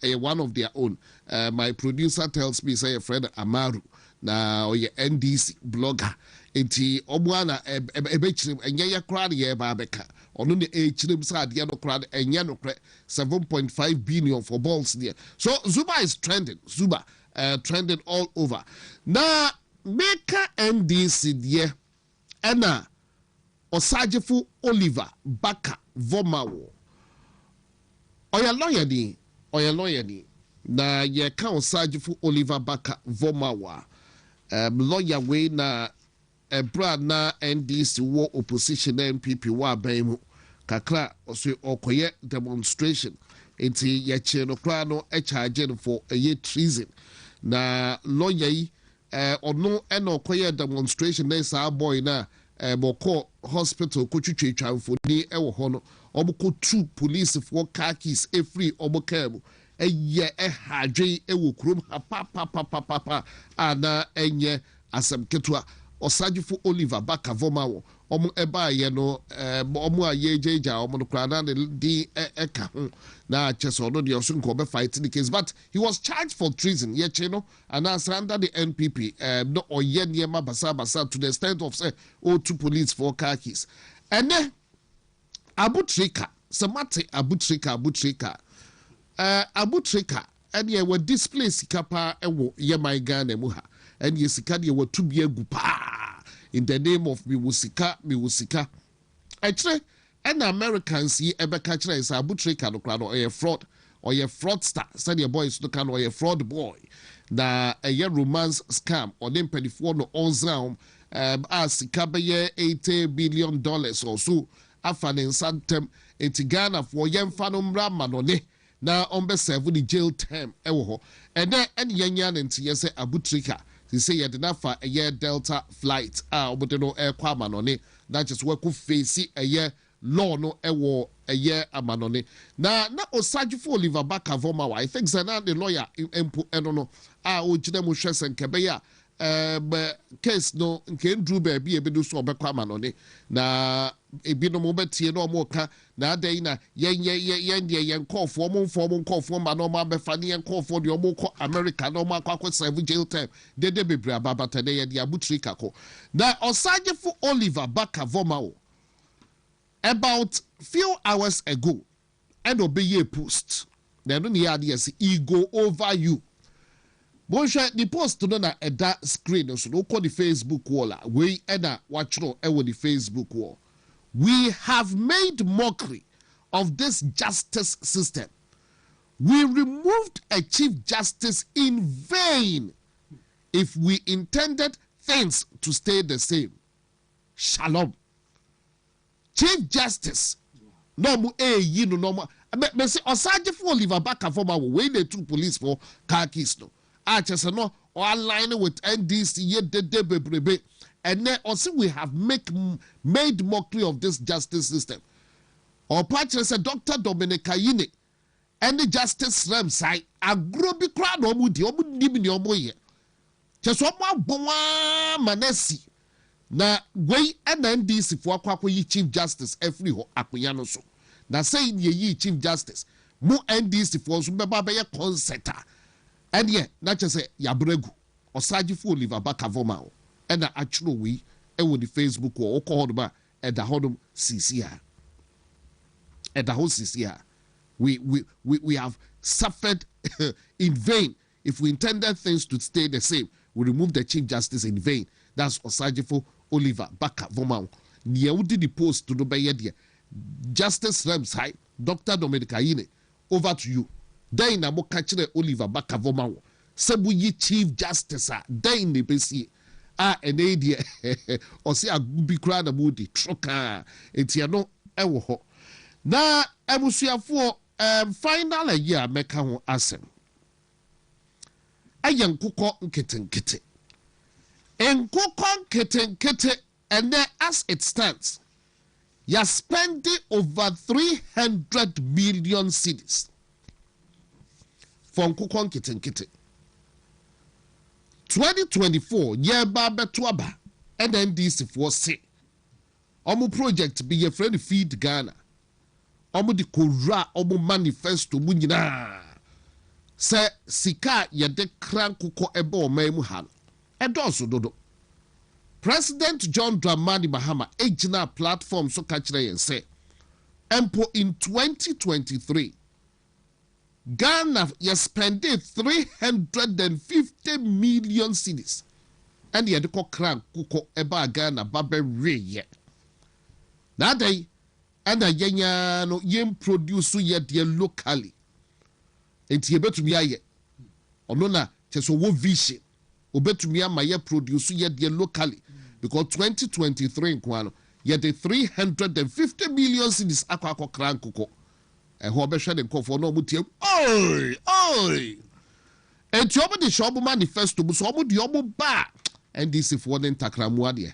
one of their own. My producer tells me, say a friend Amaru, now your NDC blogger. Enti Obwana ebechim enye ya crowd ye babeka. Ono ne echim sa de no crowd enye no 7.5 billion for balls there. So Zuba is trending. Zuba trending all over. Now Meka NDC there. Ena Osajefu Oliver Baka Vomawo. Oya lawyer ni. Na ye ka Osajefu Oliver Baka Vomawa. Lawyer we na Ebra na NDC war opposition MPP wa bemu kakra oso okoye demonstration enti ye che no kra no e charge for a year treason na lawyer yi ono e no okoye demonstration na sa boy na boko hospital ko twetwetwa ni e wo ho no oboko two police for car keys e free obokabu eye e hadwe e wo krom pa ana enye asem ketwa Osajefu Oliver Baka Vomawo omu eba ye no omu aye jeja omu no kra na di eka ho na cheso no de osun ko be fight the case, but he was charged for treason ye che no and as under the NPP no oye niema basa to the extent of say two police for car keys ene abutrika samate abutrika ene we display sikapa ewo ye my Ghana mu ha and yesika de were to be a gupa in the name of miwusika. Actually, and Americans see Ebeka Chira is a butrika no crowd or a fraud or a fraudster. Said your boys to can or a fraud boy. Na a year romance scam or them 24 no onzam as Sikabaye $80 billion or so. Afan in Santem in Ghana for Yen Fanum Ramanone. Na ombe serve the jail term ewo and then any yanyan and yes abutrika. They say you did for a year Delta flight. But no air quamanone. That just work with face a year law no ewo a year amanone. Na Osajefu Oliver Baka Vomawa. I think Zana the lawyer impu enono. Ojidemu Shes and Kebeya. Case no can drew baby a bit so bequamanone. Na a bit no mobile no more car. Na dana yen call for manoma befani and call for the Omoko America no more seven jail time. They be braba today the abutrika ko. Na Osajefu Oliver Baka Vomao about few hours ago and obey ye post. Then only idea he go over you. Bonjour, the post to know at that screen so no call the Facebook wall. We watch no the Facebook wall. We have made mockery of this justice system. We removed a chief justice in vain if we intended things to stay the same. Shalom. Chief justice. No more no more. Me say Osajefu Oliver Baka Vomawo we the two police for car keys no. Just no or align with NDC ye and then also we have made mockery of this justice system. Or partner said Dr. Dominica Yine and the justice realm side a groby crowd omudi omudi omoye. Just one manesi na way and NDC for Kwaku chief justice every ho akuyano so. Na saying ye chief justice mu NDC for sumba be concert. And yet, not just say Yabregu or Sajifu Oliver Baka Vomao, and actually we with the Facebook or Okohodba at the Hodom CCR. At the whole CCR, we have suffered in vain. If we intended things to stay the same, we remove the Chief Justice in vain. That's Osajefu Oliver Baka Vomao. Niaudi the post to the Bayedia. Justice Rems High, Dr. Dominica Yine, over to you. Then na mo catch Oliver Baka Vomawo. Sebu ye chief justice then ne besi an idea or say a gubi crowd about the troka etiano ewo ho. Na ebusuafo final a year meka ho asem. Ayen kokko nketenkete. Enkokko nketenkete and then as it stands, you're spending over 300 million cedis. For Nkukon Kitenkite 2024 year baba tuaba and NDC for say omu project be your friend feed Ghana omu di kora omu manifesto mu nyina se sika yede kran kuko ebe o maimu ha no edoso dodo. President John Dramani Mahama ejina platform so ka kire yen se empo in 2023 Ghana you spended 350 million cedis and yede ko kran kuko eba Ghana babe reye. That day and a yenya no yem produce yet ye locally. Enti yebetumi aye ono na cheso wo vision obetumi ama ye produce ye de locally because 2023 nkwano ye de 350 million cedis akwa krankoko ho behwe de nkofo no mutie oi enti obo de shop manifesto bu so obo de obo ba NDC for the ntakramu ade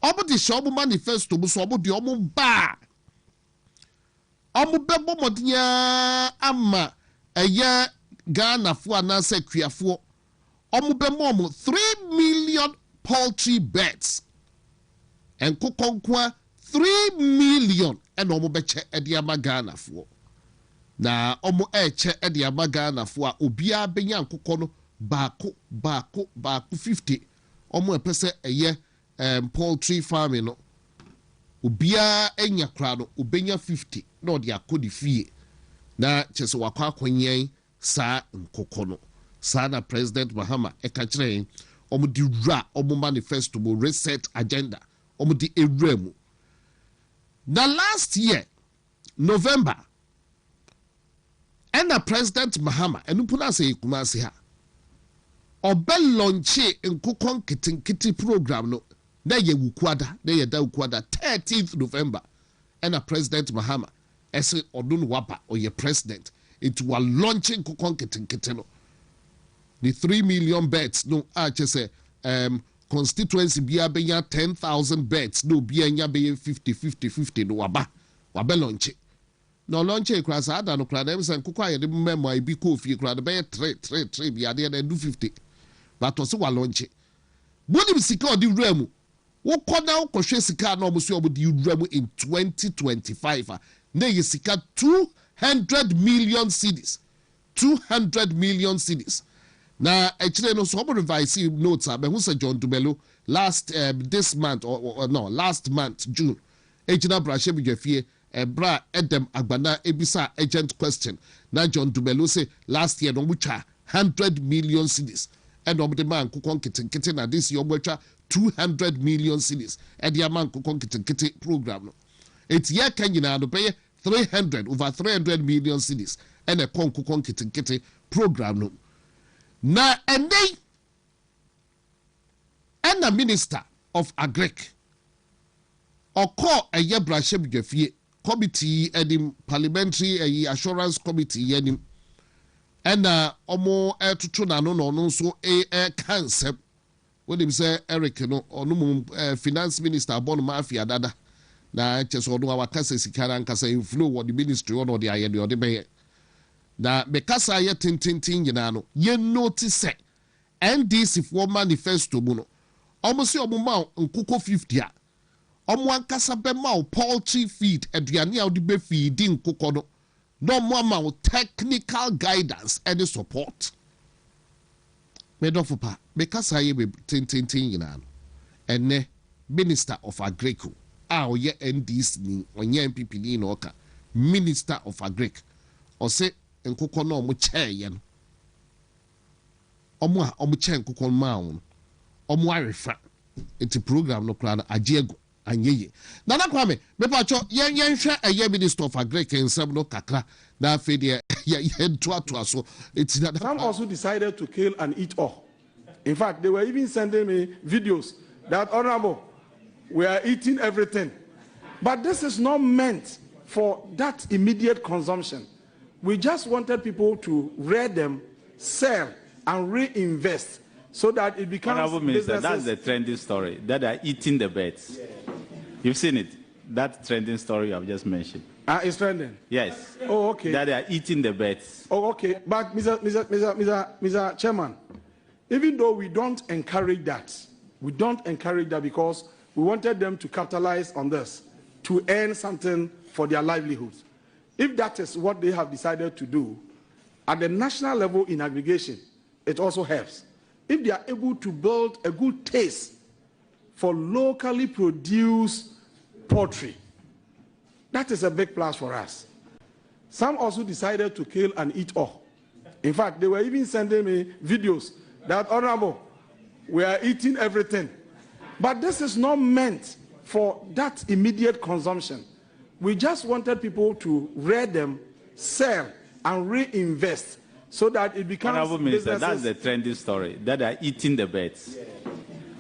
obo de shop manifesto bu so obo de obo ba obo bebo modnya ama eye Ghana fo anase kuafo omubemo 3 million poultry beds and kokonkwa 3 million and omubeche ediama Ghana fo na omu eche ediama Ghana fo a obia benya nkokọ no baako 50 omu epese eye poultry farming no obia enya kra no obenya 50 na odi akodi fie na chese wakwa akwanyen sa nkokọ no sa na President Mahama eka kire omu di ra omu manifesto mo reset agenda omu di ewremu na last year November and the President Mahama enupuna se kumase ha obe launche nkokọ nkitinkiti program no na ye wukwada na ye da wukwada 13th November and the President Mahama ese odun wapa oye president it was launching kokon keten no the 3 million beds no say constituency bia benya 10,000 beds no bia nya be 50 no waba launch no launch e kra sa ada no kra dem say kokon aye de memo ai bi ko fie kra de be 3 bia de do 50 but also wa launch bodi sika odi wramu wo koda wo kohwe sika na omuso obodi wramu in 2025 na yesika 200 million cedis 200 million cedis na actually no so revise notes abe who say John Dumelo last this month or no last month June ejina brashe bigafie bra edem agbana ebisa agent question na John Dumelo say last year no mucha 100 million cedis and no the man kokon kete na this year mucha 200 million cedis e the man kokon kete program no it's year kan yina no pay 300 over 300 million cedis and a konkukon kete program no na endey and the Minister of Agric oko eye brashe bigafie committee edim parliamentary assurance committee yenim and omo etutu na no so concept when him say Eric no onum finance minister abon mafia dada na cheso no awakase sikara nkasa inflow what the ministry or the aye the be na bekasa ye tintintin yina no ye notice NDC for manifesto mu no omusi omuma nkukọ 50 a omu ankasa be ma poultry feed aduane a odi be feed nkukọ no no mo ma technical guidance and support medofopa bekasa ye be tintintin yina no ene Minister of Agric a oye NDC ni onye MPP ni no oka Minister of Agric o se nkukọ no omu cheye no omu che nkukọ ma won omu arefa enti program no kra na agiego anyeye na kwame me pa cho yen hwe eye Minister of Agric ensem no kakra na afede ye to so enti na some also decided to kill and eat all. In fact, they were even sending me videos that honorable we are eating everything, but this is not meant for that immediate consumption. We just wanted people to rear them, sell, and reinvest so that it becomes. Honorable Minister, that's the trending story that are eating the birds. You've seen it. That trending story I've just mentioned. It's trending. Yes. Oh, okay. That they are eating the birds. Oh, okay. But Mr. Chairman, even though we don't encourage that because we wanted them to capitalize on this, to earn something for their livelihoods. If that is what they have decided to do, at the national level in aggregation, it also helps. If they are able to build a good taste for locally produced poultry, that is a big plus for us. Some also decided to kill and eat all. In fact, they were even sending me videos that, Honorable, we are eating everything. But this is not meant for that immediate consumption. We just wanted people to rear them, sell, and reinvest so that it becomes Honorable Minister, businesses. that's the trending story, that they are eating the birds.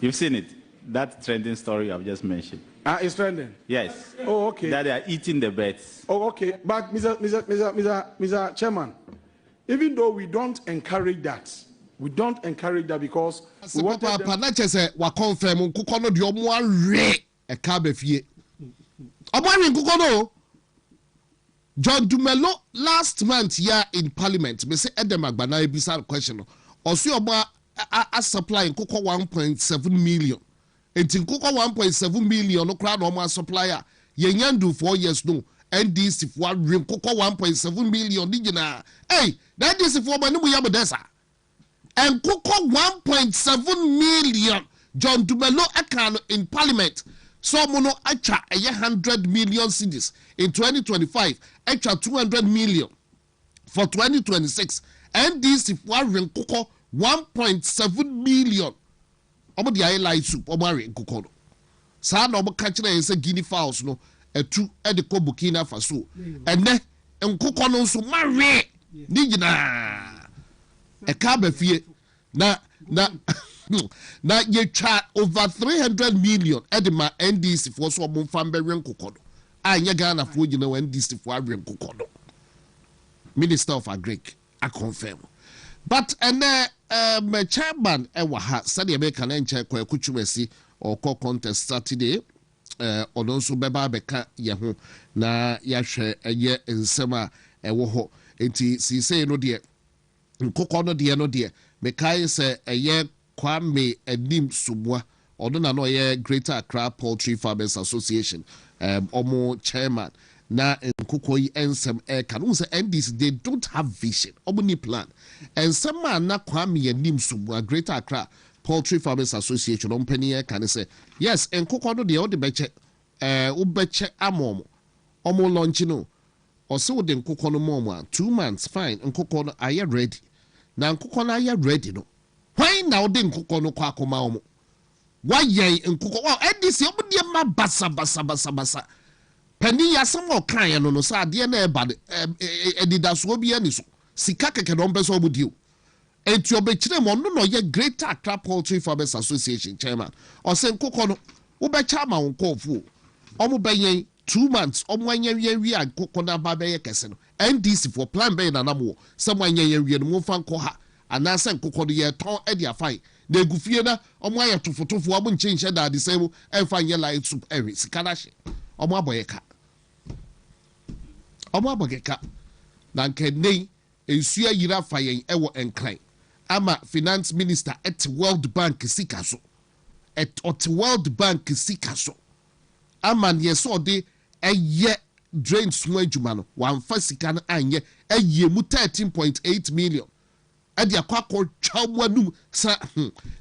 You've seen it, that trending story I've just mentioned. It's trending? Yes. Oh, okay. That they are eating the birds. Oh, okay. But Mr. Chairman, even though we don't encourage that because we want John Dumelo last month here in Parliament, me say Edem Agbana ebisa question. Osi oba a supply nkoko 1.7 million. Enti nkoko 1.7 million no crowd no supplier. Yenyandu 4 years no. NDC for nkoko 1.7 million ni gina. Hey, that is for manu mu yabodesa. Nkoko 1.7 million. John Dumelo akan in Parliament. So mono acha 100 million cedis in 2025, acha 200 million for 2026. NDC for renkoko 1.7 million. Omo di aye light soup omo renkoko no. Sa na omo catch na say guinea fowls no etu e de ko Burkina Faso. Ene nkoko no so mare ni gina. E ka ba fie na na ye try over 300 million edema NDC for so mo fambe renkokodo anya Ghana for gina NDC for renkokodo. Minister of Agric I confirm, but my chairman ewa ha said the American enche Kwaku chumesi or co contest Saturday odonso beba beka ye ho na ya hwe eye nsema ewo ho enti si say no de nkoko no de mekai se eye Kwame Edim Subwa Odona no ye Greater Accra Poultry Farmers Association omo chairman na nkoko yi ensem can say NDC they don't have vision omo ni plan ensem na Kwame Edim Subwa Greater Accra Poultry Farmers Association ompany can say yes nkoko no de o de beche ubeche amomo omo launch no o se wo de nkoko no momo 2 months fine nkoko no are ready na nkoko no are ready no. Why now den nkoko no kwa akoma omo? Why ye nkoko? Well, NDC omo de ma basa. Penny ya samo kan ye no sa de na eba edida so obi ani so. Sika keke no mpeso omo dio. Enti obekire mo no ye Greater Accra Poultry Farmers Association chairman. O se nkoko no wo be chama nkofo. Omo be yen 2 months omo anya wi nkoko na ba be ye kese no. NDC for plan be na namo. Someone anya wi no mo fa nko ha. Anase nkoko de ye ton e de afai na egufie na omo aye tofotofo omo nchenche da de same enfa nye light soup ewe sikana hye omo aboyeka na nkenei ensu ayira fayen ewo enkran ama finance minister at World Bank sikaso at World Bank sikaso ama ne so de eye drain so adwuma no wamfa sika na anye eye mu 13.8 million adi akwakọ twawanum sa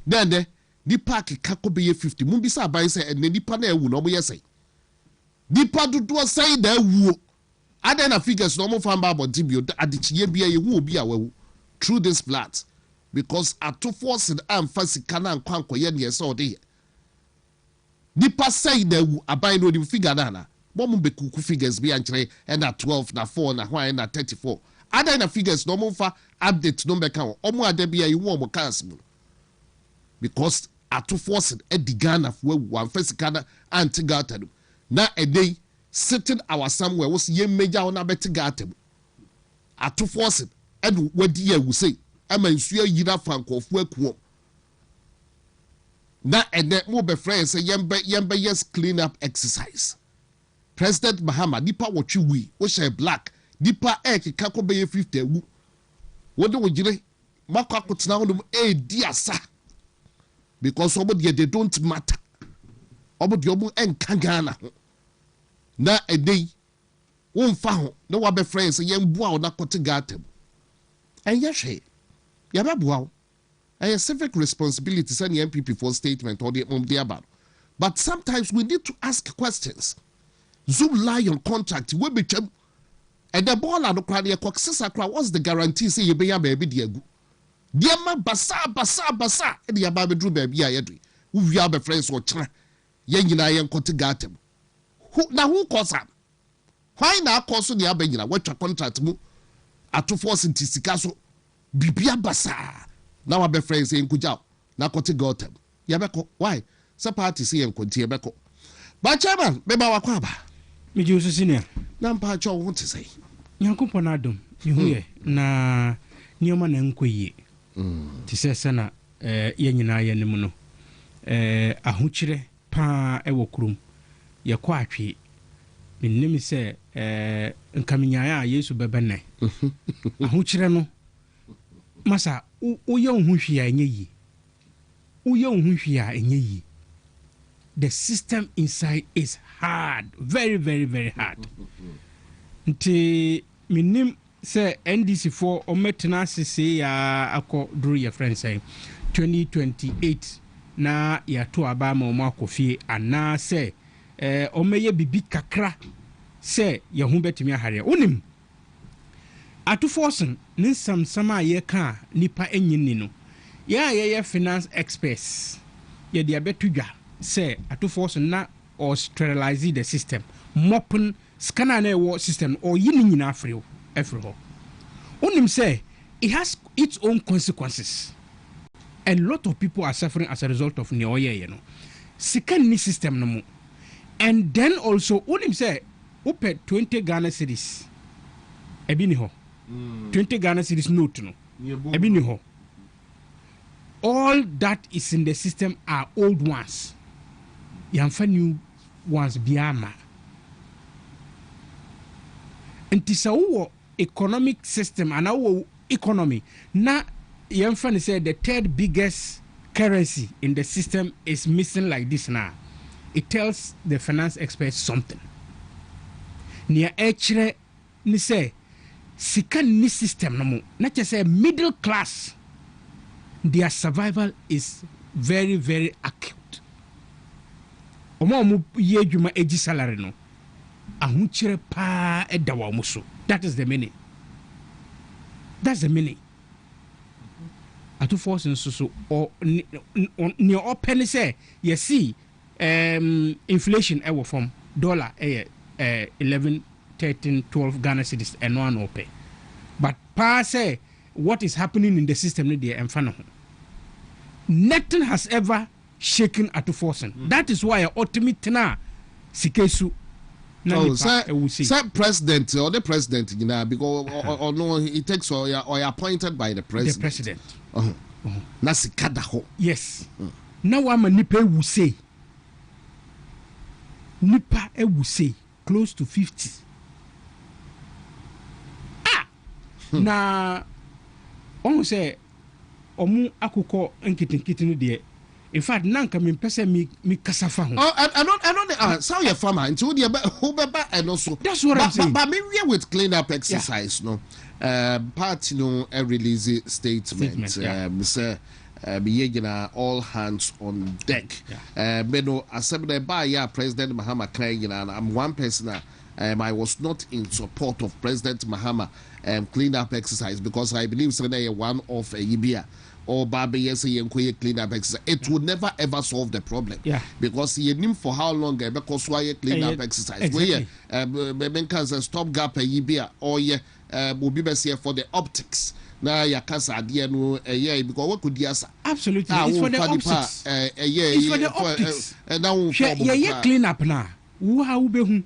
nene nipa akeka be 50 mun bi sa ban se nipa na ewu no mo yesai nipa dodo sai da ewu ada na figures no mo fan ba body bi adichiye bia ye hu obi awu through this flat because ato force and fasika na nkwanko ye ne se ode nipa sai da ewu aban no di figure na bo mo be kuku figures bi ankyere na 12 na 4 na hwan na 34 ada na figures no mo fa update no beka wo omo ada bia yi wo mo cars mu because ato force Ghana for one fasika na anti-gata na a day sitting our somewhere was ye major on a better gata ato force and what ye will say ama nsuya yira francofu akuo na ene mo be friends say yembe yes clean up exercise. President Mahama nipa watchi we wo share black nipa keka ko be 50 wu wo de wo gire makwa kotena ho di asa because they don't matter obodi omo enka Ghana na a day won fa ho na wa be friends yembu a na kote gata and yes, Yababuao, a civic responsibility, send the MPP for statement or the about. But sometimes we need to ask questions. Zoom lie on contract, we be and the ball and the crowd, what's the guarantee? Say you be a baby, dear. Dear man, basa, and the ababe drew baby, I agree. Who have a friends or china, yang I am cotigatum. Who calls up? Why now cause the abena? What your contract mo? At 2 force in Tisicaso, Bibia basa. Now I be friends saying Kujao, now cotigatum. Yabeko, why? Some party see and continue beko. But chairman, Beba Wakwaba. Me Joseph Senior. Nampa Joe want to say. Yankumponadum, you hear na Newman and Quay. Tisa sana, Yanina Yanimuno. A huchire pa ewokrum. Ya kwachi. Min name say, Nkaminya, Yesu Bebene. A huchire no. Masa, Uyon Hushia in ye. Uyon Hushia in ye. The system inside is hard, very, very, very hard. Nti minim say NDC4 ometena sese ya akọ duru your friend say 2028 na ya to abama omo akofie ana say omeye bibi kakra say ye hu betimi ahare onim atu forcing nsam sama ye ka nipa enyini no ya finance experts ye dia betudwa say atu forcing na or sterilize the system mopen scanner na war system or yini nyina afreo efreho onim say it has its own consequences. A lot of people are suffering as a result of neoye, you know. Second ni system no mo. And then also onim say upe 20 Ghana cedis ebini ho 20 Ghana cedis note no ebini ho. All that is in the system are old ones. Yamfa new ones biama. Nti sa wo economic system and our economy na yamfa say the third biggest currency in the system is missing like this now. It tells the finance experts something. Nia echere ni say sika ni system no mo na che say middle class their survival is very, very acute. Omo ye dwuma eji salary no ahunchire pa edawa muso. That is the meaning. That's the meaning. Atu force so or near open say you see inflation ever from dollar 11 13 12 Ghana cedis and one open. But pa say what is happening in the system ni dey emfa no. Nothing has ever shaken Atu forcing. That is why ultimate na sikesu. Oh, sir, president or the president, you know, because or no, it takes or appointed by the president. The president. Nasi kadaho. Yes. Now I'm a nipa will say. Nipa will say close to 50. Na on say omu akuko enkitin no de. In fact, nanka me pese me kasafa ho. Oh, I don't so your farmer until the and also. That's what I'm saying. But maybe with clean up exercise, no. Part a release statement. Say all hands on deck. Meno assembly by President Mahama Kang, I'm one person. I was not in support of President Mahama clean up exercise because I believe it's one of a year. Or Baby yes clean up exercise. It would never ever solve the problem. Yeah. Because you knew for how long because why clean up exercise. Exactly. Nkansah stop gap a year or will be best here for the optics. Now ya kasa idea no because what could you answer? Absolutely. It's for the optics. It's for the optics. Now clean up now. How be hu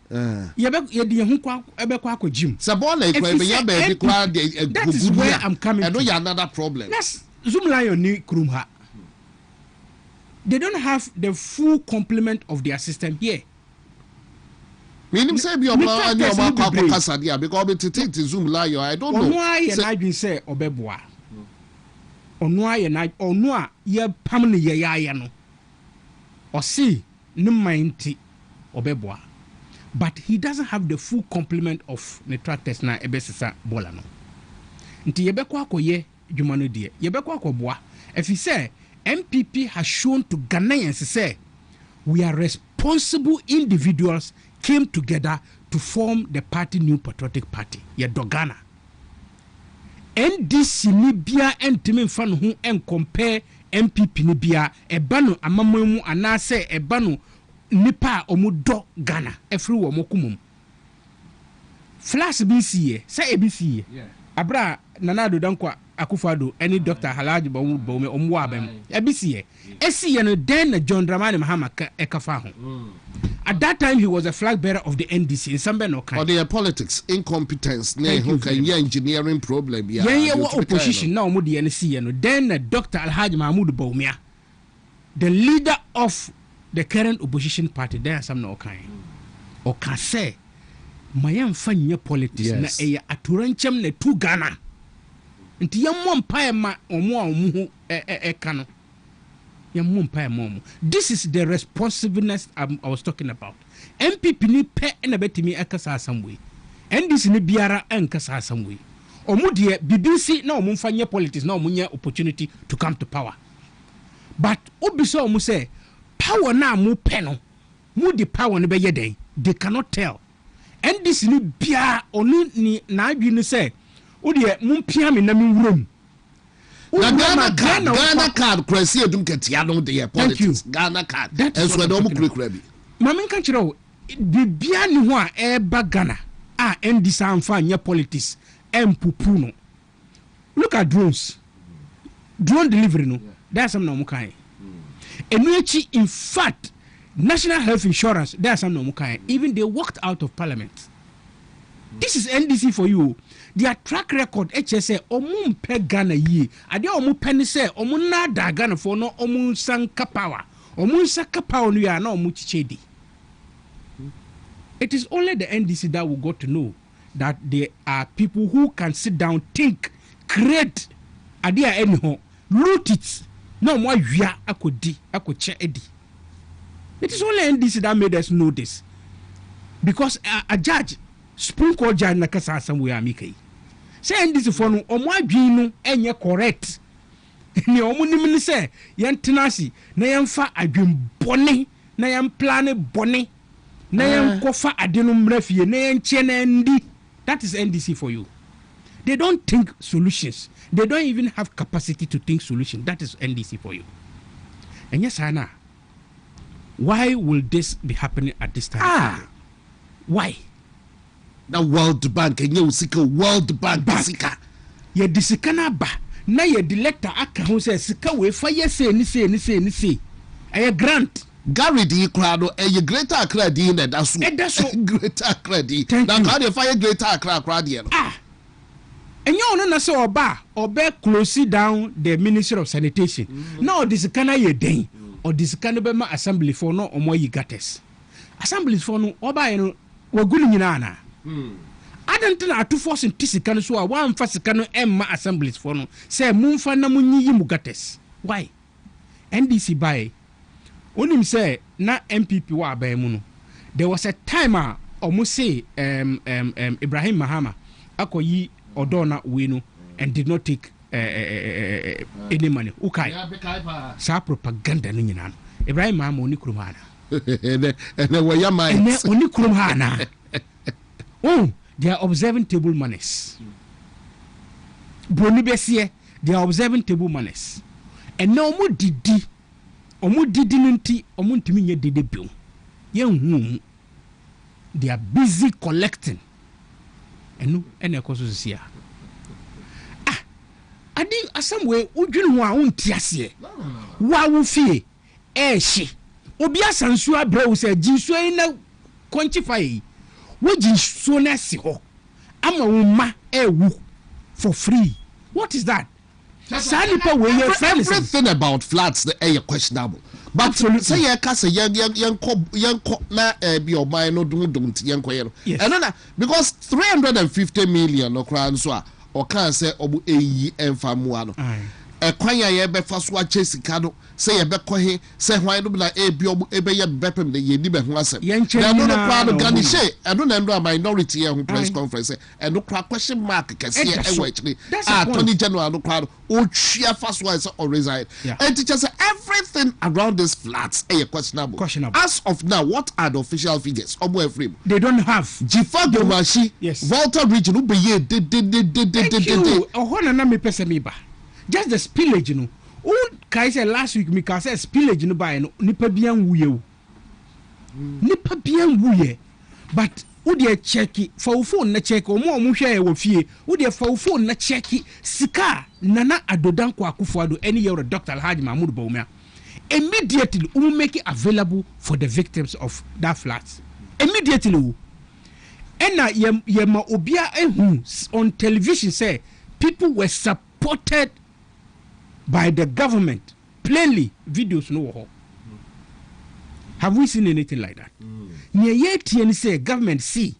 ye hu kwa ebe kwa ko gym. Sabola e ya be kwa that is where I'm coming to. I know you another problem. Yes. Zoom Lion ni Krumha. They don't have the full complement of their system here. Meaning say be and your kasa dia because it take Zoom Lion I don't know. Why and I been say obeboa. Onwa ye na onwa ye pam ne ye ya no. O see no mind obeboa. But he doesn't have the full complement of the tractors na ebesisa bola no. nti yebekwa akoye dwuma no de yebekwa akoboa if you say MPP has shown to Ghanaians say we are responsible individuals came together to form the party New Patriotic Party ye dogana NDC ni bia entime fa no ho en compare MPP ni bia ebano amammu anase ebano nipa omudo Ghana every wo mokumum flash BC say ABC abra nanado dankwa akufado any Dr. Halaji Bawume omwa abem ABC esi no den John Dramani Mahama ekafa ho at that time he was a flag bearer of the NDC in some no kind or their politics incompetence ne who can engineering problem opposition now mo de NC no then Dr. Alhaji Mahmoud Bawumia the leader of the current opposition party there some no kind or can say mayam fanya politics na eya aturanchem na tu Ghana nti yammo mpae ma omo omu kano yammo mpae momo. This is the responsiveness I was talking about. MPP ni pe na betimi akasa asambwe NDC ni biara enkasa asambwe omu de BBC na omu fanya politics na omu nya opportunity to come to power but obiso omu say power na mu pe no mu di power no be yeden they cannot tell NDC ni bia onu ni na adwi ni say odi mumpia me na me wurom Ghana card kwesi edum ketia no de politics Ghana card enso de omu kurekura bi mama kan kire o bibia ni ho a eba Ghana a NDC amfa anya politics empupu no look at drones drone delivery no that's some no mu kan enuachi in fact national health insurance that's some no mu kan even they walked out of parliament. This is NDC for you. Their track record HSA omu mpe Ghana yi ade omu peni se omu na da Ghana for no omu sanka power omu sanka power no ya na omu chichedi. It is only the NDC that will got to know that there are people who can sit down, think, create idea anyhow, loot it. No more wia akodi edi. It is only NDC that made us know this because a judge spoon call judge na kasa somewhere amikai. Say NDC for no omo adwin no enye correct. Ni omo nim ni say yen tenasi na yen fa adwin bone na yen plan bone na yen kofa ade no mrafie na yen che na ndi. That is NDC for you. They don't think solutions. They don't even have capacity to think solutions. That is NDC for you. And yes, Anna, why will this be happening at this time? Why? The World Bank and you seek a World Bank sika. Ye disikana ba na ye director aka ho say sika we fa ye say ni say. A grant. Gary di crowd a greater Accra di na daso. Greater Accra di. Na how dey fire greater Accra crowd here. And you know say oba close down the Ministry of Sanitation. Now this kana ye den or this kana be ma assembly for no omo yi gates. Assemblies for no oba no wagulu nyina na. Adanti na atu force ntisika no so a wan fa sika no emma assemblies for no say mumfa na munyi mu gates. Why? NDC buy onim say na MPP wa abai mu no. There was a time almost say Ibrahim Mahama akoyi Odona Wino and did not take any money. Okay. Sa propaganda no nyina no. Ibrahim Mahama oni kurum hana. And we ya mai. Oni kurum hana. Oh, they are observing table manners. Broni besie, they are observing table manners. And now omo didi nti omo ntimi nye dede biom. Yen they are busy collecting. Enu ene koso sia. Adi asamwe udwinu ho a wonti ase. Wa wo fie ehye. Obi asansu abre wo se jinsu na quantify. We jinsu na si ho. Ama wo ma ewu for free. What is that? Everything about flats the questionable. But say ya kase yan na be oban no don't yanko yero. And then because 350 million no kran so or can say obu eyi emfa mu ano. kwanya ye be fa so ache sika no say ye be kohe say hwan no na e bi ebe ye bepem de ye ni be ho asem na no kwa no gani she eno na ndo minority ye ho press conference eno kwa question mark kese e wa chiri attorney general no kwa o twia fa so say or resign and teacher say everything around this flats e questionable as of now. What are the official figures omo efrem they don't have Jifa Gomashi Volta region ube ye de ohona na me pese me ba just the spillage no who kai say last week me ka say spillage no buy no nipa bian wuye o nipa bian wuye but who dey check for phone na check omo hwe wo fie who dey for phone na check sika nana adodan Kwaku Fuado any year Dr. Alhaji Mahmoud Bawumia immediately we make it available for the victims of that flat immediately. And yema obia ehu on television say people were supported by the government plainly. Videos no ho. Have we seen anything like that? Near yet and say government see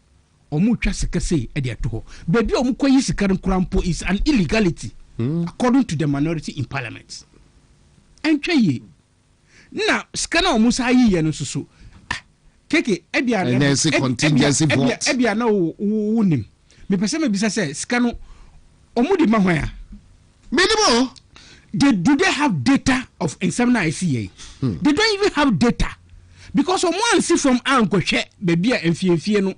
omu twa sika say e de to ho baby omu koyi sika nkrampo is an illegality according to the minority in parliament. And ye na sika na omu sa yi ye no susu keke ebia na contingency vote ebia na wonim me pese me bisa say sika no omu di mahwan minimum do they have data of insemina ICA? They don't even have data because someone see from ankohwe baby a enfie no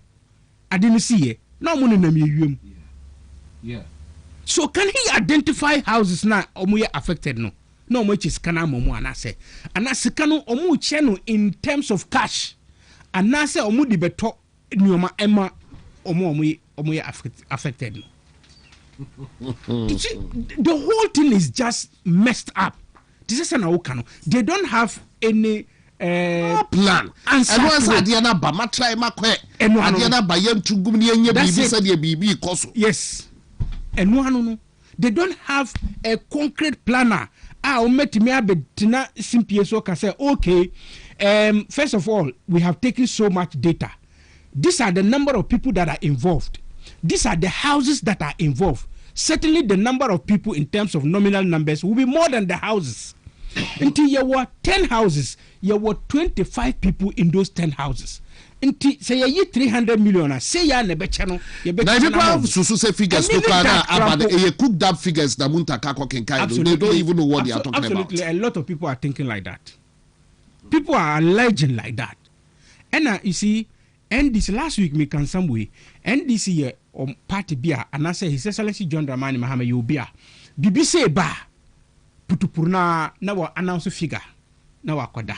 ade no see na omu na miewem. Yeah. So can he identify houses na omu affected no? No much is kana momu anase. Anasika no omu che no in terms of cash. Anase omu di beto nyoma ema omu affected no. The whole thing is just messed up. This is an okano. They don't have any plan. And once adiana ba ma try ma kwe. Adiana ba yem tugum ni enye bibi se de bibi koso. Yes. And no. They don't have a concrete planner. Umetimi abetina simpie so can say okay. First of all, we have taken so much data. These are the number of people that are involved. These are the houses that are involved. Certainly the number of people in terms of nominal numbers will be more than the houses. Until there were 10 houses, there were 25 people in those 10 houses. Until say ye 300 million, say ya nebechano. Now people have say figures no kana about ye cooked up figures that muntaka kokenkai. They don't even know what they are talking about. Absolutely, a lot of people are thinking like that. People are alleging like that. And you see, and this last week me can some way, and this year party beer, and I say His Excellency John Dramani Mahama Yobia. BBC ba putupurna na wa announce figure na wa koda.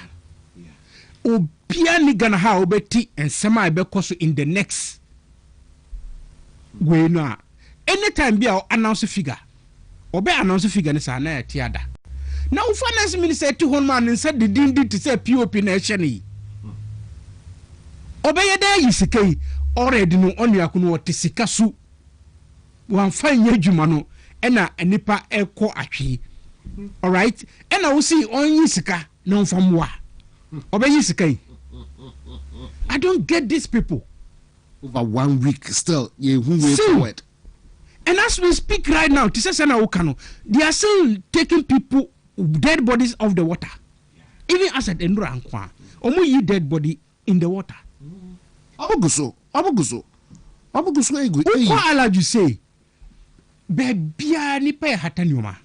Obia ni gana ha obeti and sema ebe koso in the next way no. Anytime be announce figure. Obe announce figure ni sa na tiada. Now finance minister to hon man said the dindi to say POP na ehye obeye da yisike already no onua kuno wotisika su wan fanya adwuma no ena enipa ekọ atwe. All right, ena wo see onyi sika no mfamwa obeye sika. I don't get these people. Over 1 week still ye who way forward. And as we speak right now, they are still taking people dead bodies off the water. Even as at Endura Ankwa, omu dead body in the water. Abuguso. What allowed you say? Bebia ni pe hata nyuma.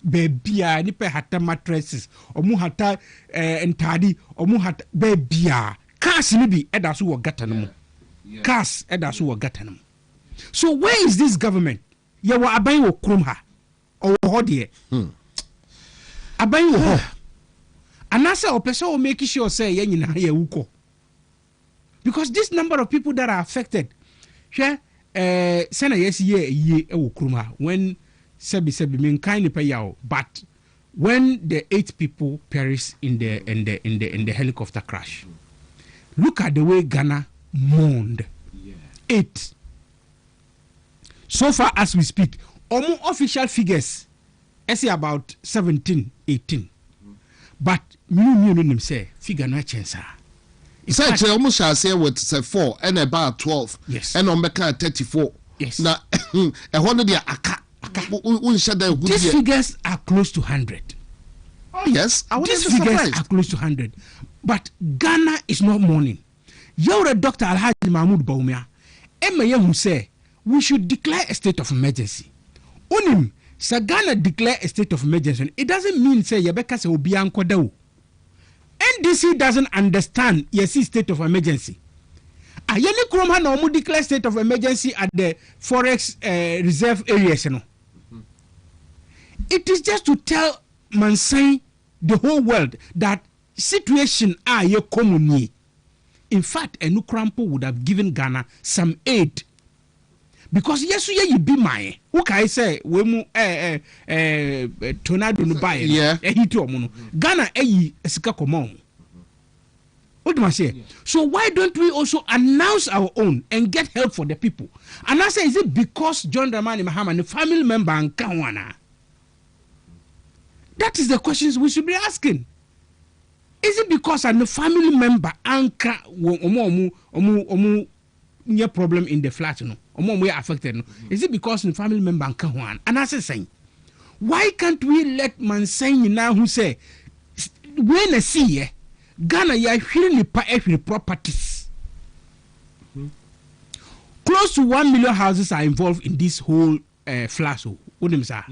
Bebia ni pe hata mattresses. Omu hata entadi. Omu hata bebia. Cars ni bi edasu wa gatanum. Cars edasu wa gatanum. So where is this government? Ya wa abai wo krum ha. O ho de. Abai wo ho. Anasa opese o make sure say ye nyina ye wuko. Because this number of people that are affected, when but when the 8 people perish in the helicopter crash, look at the way Ghana mourned. 8. So far as we speak, almost official figures, I say about 17, 18. But you say figure no chance. It's actually almost shall say with 4 and about 12. Yes. And on Mecca 34. Yes. Now, a 100 year aka These figures are close to 100. Oh yes, I These figures are close to 100. But Ghana is not mourning. You're Dr. Alhaji Mahmoud Baumia. Emma who say we should declare a state of emergency. Onim, sa Ghana declare a state of emergency. It doesn't mean say Yabeka se obi ankodao. NDC doesn't understand yes state of emergency. Ayeni Kromha na omu declare state of emergency at the forex reserve areas. No. It is just to tell Mansai, the whole world, that situation are ye common. In fact, Enukrampo would have given Ghana some aid. Because yes, you be my. Who can I say? We mu tornado no buy. Yeah. Ghana esika komon. What do I say? Yeah. So why don't we also announce our own and get help for the people? And I say, is it because John Dramani Mahama, the family member, and Kawana? That is the questions we should be asking. Is it because a family member anka omu problem in the flat no omu we affected no? Is it because the family member anka one? And I say saying, why can't we let man say now who say when I see Ghana ya hwiri pa properties. Close to 1 million houses are involved in this whole flash. Yeah.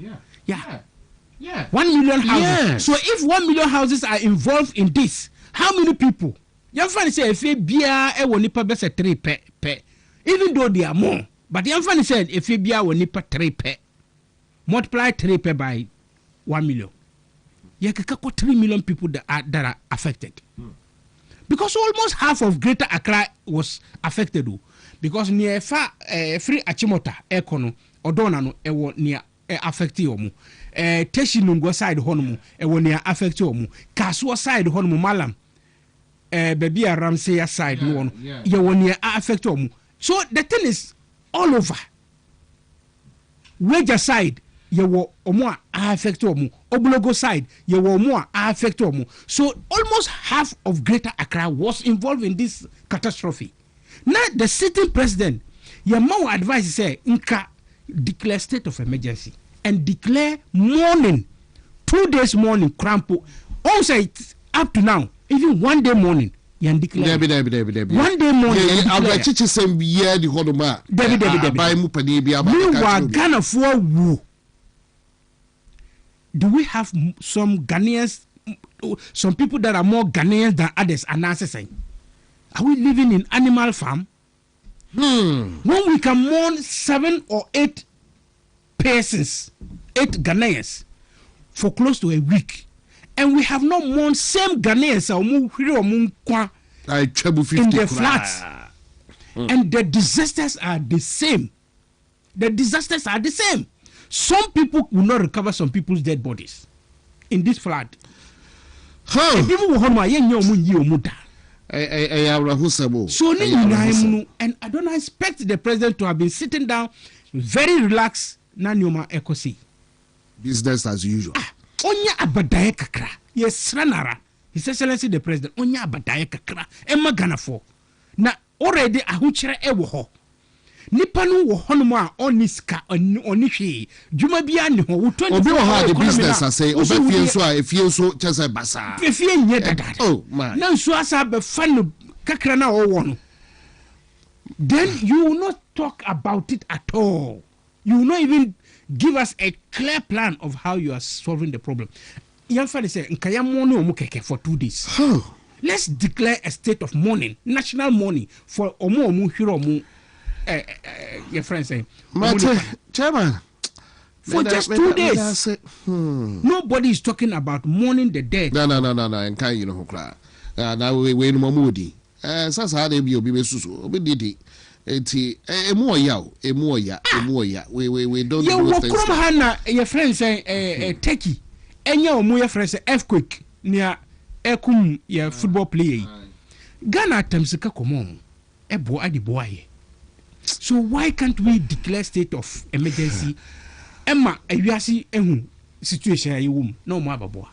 1 million houses. Yes. So if 1 million houses are involved in this, how many people? Yamfani say if bia e woni pa bese 3 pe. Even though they are more, but Yamfani said if bia woni pa 3 pe. Multiply 3 pe by 1 million. Yakaka 3 million people that are affected. Because almost half of Greater Accra was affected. Because near free Achimota Ekono Odona no ewo near affected omu. Teshinungwa side honomu ewo near affected omu. Kasua side honomu malam. Baby Ramsey side no one. Ewo near affected omu. So the thing is all over. Wager side yewo omo affect omo, Oblogo side yewo omo affect omo. So almost half of Greater Accra was involved in this catastrophe. Now the sitting president Yamau advice say Nka declare state of emergency and declare mourning, 2 days mourning crampo. Also up to now even 1 day mourning. Declare. 1 day morning. Meanwhile, Ghana for woo. Do we have some Ghanaians, some people that are more Ghanaians than others? And answer saying, are we living in animal farm? When we can mourn 7 or 8 persons, 8 Ghanaians for close to a week. And we have not mourned same Ghanaians in the flats. And the disasters are the same. Some people will not recover some people's dead bodies in this flood. And people will so and I don't expect the president to have been sitting down very relaxed. Business as usual. Onya abadaye kakra. Yes, Ranara. His Excellency the President. Onya abadaye kakra. Emma Ghana for. Na already ahuchere ewo ho. Nipanu wo honoma oniska onihwe. Juma bia ni ho. Obi wo ha the business I say. Obi fie so chese basa. Fie nye dada. Oh my. Na nso asa be fan kakra na wo wo no. Then you will not talk about it at all. You will not even give us a clear plan of how you are solving the problem. Yamfani say nkaya mourning omu keke for 2 days. Let's declare a state of mourning, national mourning for omu hiro omu. Your friend say, Chairman, for just 2 days. Nobody is talking about mourning the dead. No. And can you know cry? Now we no moody. Sasa how they be obi besusu obi didi. We don't do things. Your friend say Turkey. Enya omo your friend say earthquake near ekum your football player. Ghana temsika komom. Ebo adi boy. So why can't we declare state of emergency? Emma ewiasi ehun situation ayi wom. No more baboa.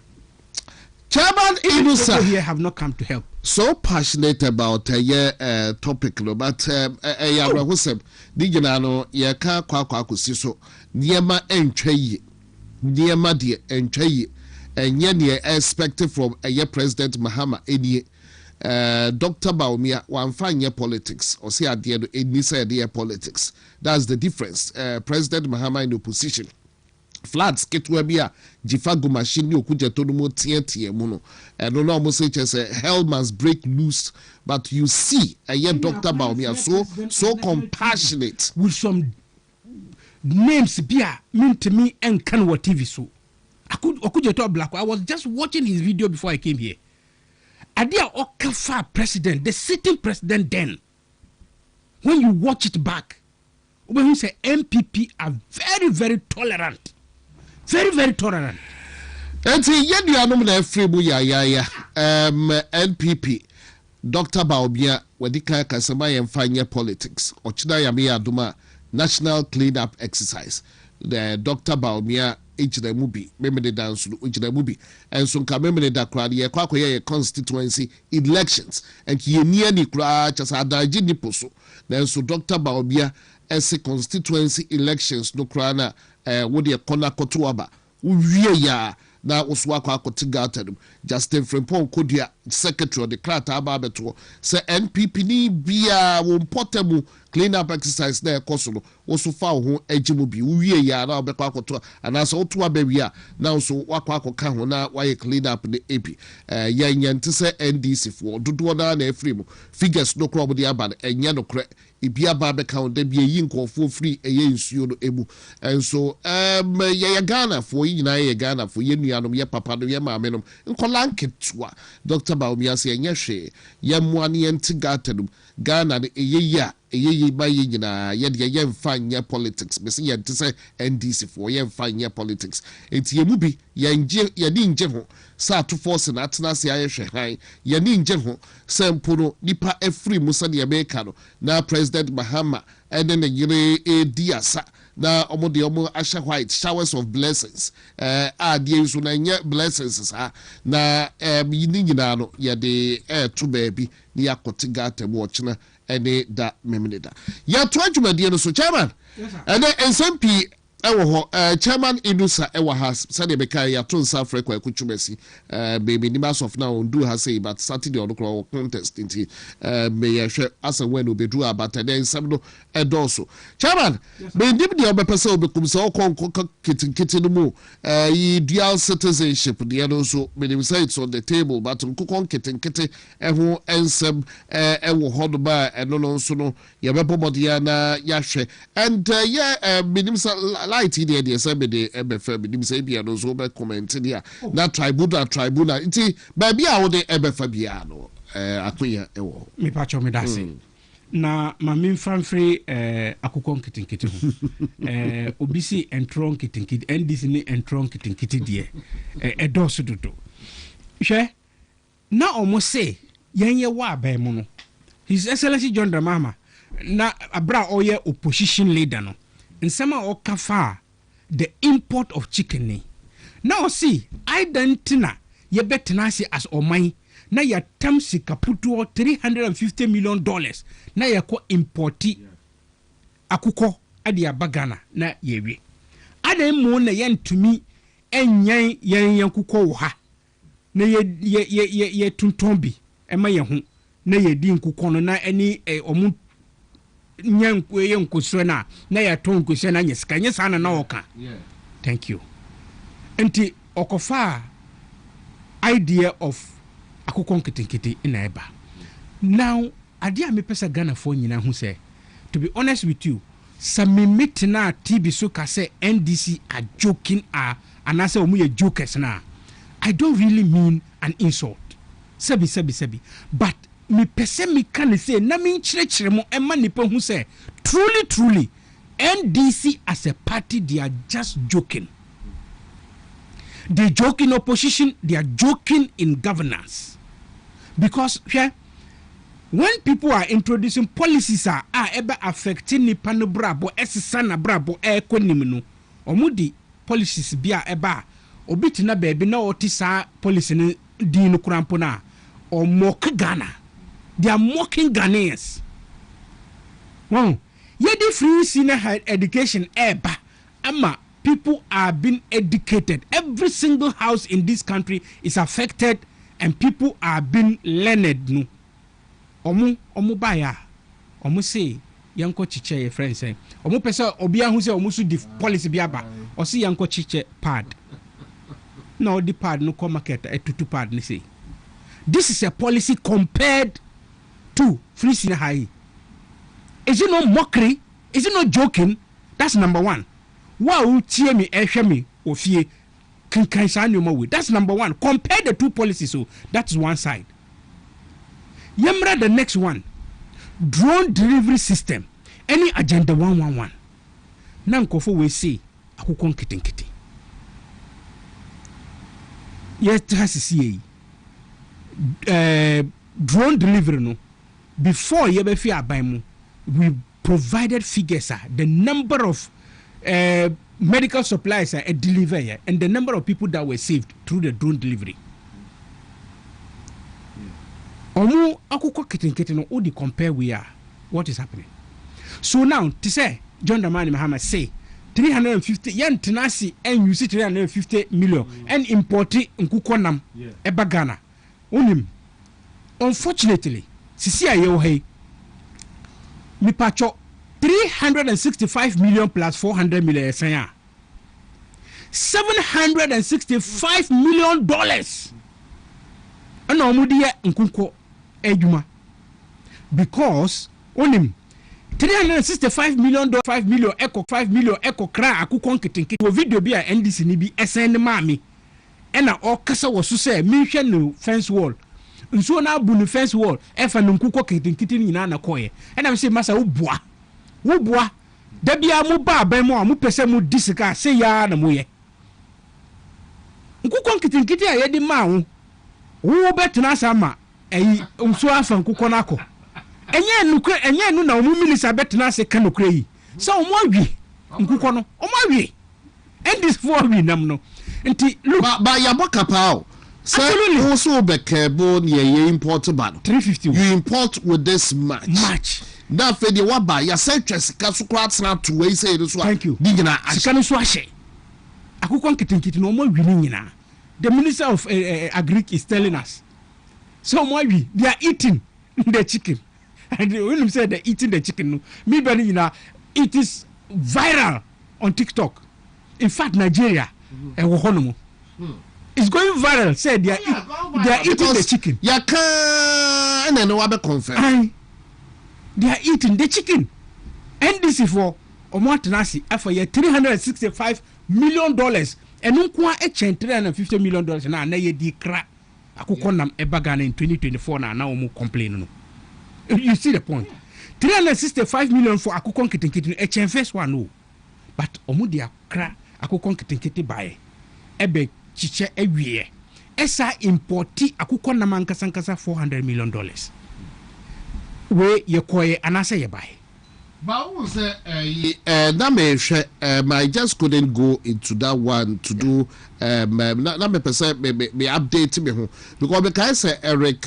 Chairman Inusa here have not come to help. so passionate about a topic no, but who Diginano yaka Kwaku so Niema entray Niema de entray and yen expected from a president Mahama any Dr. Baumia one fine year politics or say at the end any said politics. That's the difference. President Mahama in opposition. Floods ketwebia jifago machine okuja tonumo tie muno and no almost say hell must break loose, but you see a young Dr. Baumia so compassionate with some names bia mean to me and can what TV so okuja to black. I was just watching his video before I came here. Adia Okafa president, the sitting president then, when you watch it back, when you say MPP are very, very tolerant. Very, very tolerant. And yet you are not free NPP, Dr. Baobia, Wadika Kasama and Fine Politics, Ochina Yamia Duma, National Cleanup Exercise. The Dr. Baobia, the movie, memory dance, the movie, and some memory that crowd, ye Kwaku constituency elections, and he near the crowd as a Dajini Poso. Then so Dr. Baobia, as a constituency elections, no crana. Wodi ekona kotoaba uwie ya na oswako akotigatem Justin Frimpong kodia secretary of the krata ababeto se NPP ni bia wo mpotemu clean up exercise na ekoso no oso fa ho agimu bi uwie ya na obekwa akoto anasa oto abawia na oso wakwa akoka ho na waye clean up the AP ya nyante se NDC fo dodo na na efrim figures no kro obodi aba enya no kre ibia ba be count de bia yi nkofo free eye nsuo no ebu enso ye Ghana fo yi na ye Ghana fo ye nuanom ye papa no ye maame no nkola nketwa Dr. Baumia se enye hwe ye moane enti gatanum Ghana de eye ba ye nyina ye de ye mfanya politics be se ye ntse NDC fo ye mfanya politics enti ye mu bi ye di nje ho sa to force na atena se aye hwe han ye ni nje ho sempo no nipa efri musa de America no na President Mahama and then the diasa na omode omo asha white showers of blessings die so na nya blessings na yini nyina no ye de to baby ni yakotiga temu ochina ene da meminida ya to adwumade no so chairman and then SMP ewo chairman Inusa ewo has said be kai ya to nsa frek kwa kuchumesi baby ni mass of now do has say but Saturday on the contest inti me ya hwe asa when obedu abata then some no edoso chairman be ndim de obepese obekum se okon kitin no mu dual citizenship de no so me say it's on the table but nkokon kitin eho ensem ewo hodoba eno no so no ye bebomode na ya hwe and minim light here dey say be the ebefa be dim say bia no so be comment there na tribunal nti ba bia wo de ebefa bia no akoya ewo me pacho me dase na mami mfamfre akukon kitinkiti ho obisi entron kitinkiti NDC ni entron kitinkiti die edoso dodo hwe na omo say yenye wa ba mu no His Excellency John Dramama na abra oye opposition leader no nsema okafa the import of chicken ni now see identina ye betenase as oman na ya tamsi kaputo $350 million na ya ko importi akuko ade abagana na yewe ade mo na yentumi enyan yen kuko wo ha na ye tuntombi ema ye hu na ye di nkuko no na eni omu nyanku ye nkuswe na ya tonkuswe na nyesika nyesana na oka thank you enti okofa idea of akukon kitinkiti ina eba now adia me pesa Ghana for nyina hu say to be honest with you some meet na TB so ka say NDC are joking and I say omu ye jokers na I don't really mean an insult sebi but me pese me can say na me chire mo emma nipa hu say truly NDC as a party they are just joking. They joke in opposition, they are joking in governance. Because when people are introducing policies are ever affecting nipa no brabo esisa na brabo ekonim no omudi policies bia eba obitina baby na otisa policy ni di no kurampo na or mock Ghana. They are mocking Ghanaians. Wow. Yet free senior higher education eba. Ama people are being educated. Every single house in this country is affected and people are being learned. No. Omu baya. Omu say yanko chiche ye friends say. Omu pesa obia hu say omu su di policy biaba. O si yanko chiche pad. No the pad no come market a tutu pad ni say. This is a policy compared to free senior high. Is it not mockery? Is it not joking? That's number one. Wow, tie me ehwe ofie Nkansah no way. That's number one. Compare the two policies. So that's one side. Yemra the next one. Drone delivery system. Any agenda 111. Na nkofo we say akukon kitinkiti. Yes, see drone delivery no. Before yebefi abaimu, we provided figures, the number of medical supplies are delivered and the number of people that were saved through the drone delivery. Omu akukwa kitinkiti no odi compare we are what is happening. So now to say John Dramani Mahama say 350 yan tenasi and you see 350 million and importi nkukonam eba Ghana. Unim unfortunately sisi ayewo hey mi pacho 365 million plus 400 million esanya $765 million ana omudiye nkunko ejuma because onim 365 million $5 million echo kra akukon kitinkiti video bi a NDC ni bi SN mami ena o kasa wo so say mi hwe no fence wall nso na abu no fence wall efa no nkuko kitinkiti nyina na koye ena me say masa wo boa da bia mu ba ban mu a mu pese mu disika say ya na mu ye nkuko kitinkiti a ye di ma wo betena sama eyi nso afa nkuko na akọ enye nu na omu milisa betena se kanokre yi so omu awi nkuko no omu awi and this for we nam no nti look ba ya boka pao so also bekebo ye import ba 350 you import with this much na fe de wa ba ya say twesika so kwa tsena to we say so thank you di nyina sika no so ahye akukon kitinkiti no omu awi ni nyina the minister of agric is telling us so omu awi they are eating the chicken. And when you say they're eating the chicken, no, me believe you it is viral on TikTok. In fact, Nigeria, it's going viral. Say they are eating the chicken. You can't and no confirm. They are eating the chicken. And this is for Omotenasi for $365 million. And unkwa $350 million na na ye di kra akukonam ebagana in 2024 na omu complain no. You see the point. 365 million for akukon kitinkiti echen first one no. But omudi akra akukon kitinkiti bae. Ebe chiche ewie. Esa importi akukon na mankasa $400 million. We ye koye anase ye bae. But who say I just couldn't go into that one to do na me person me update me ho because because say Eric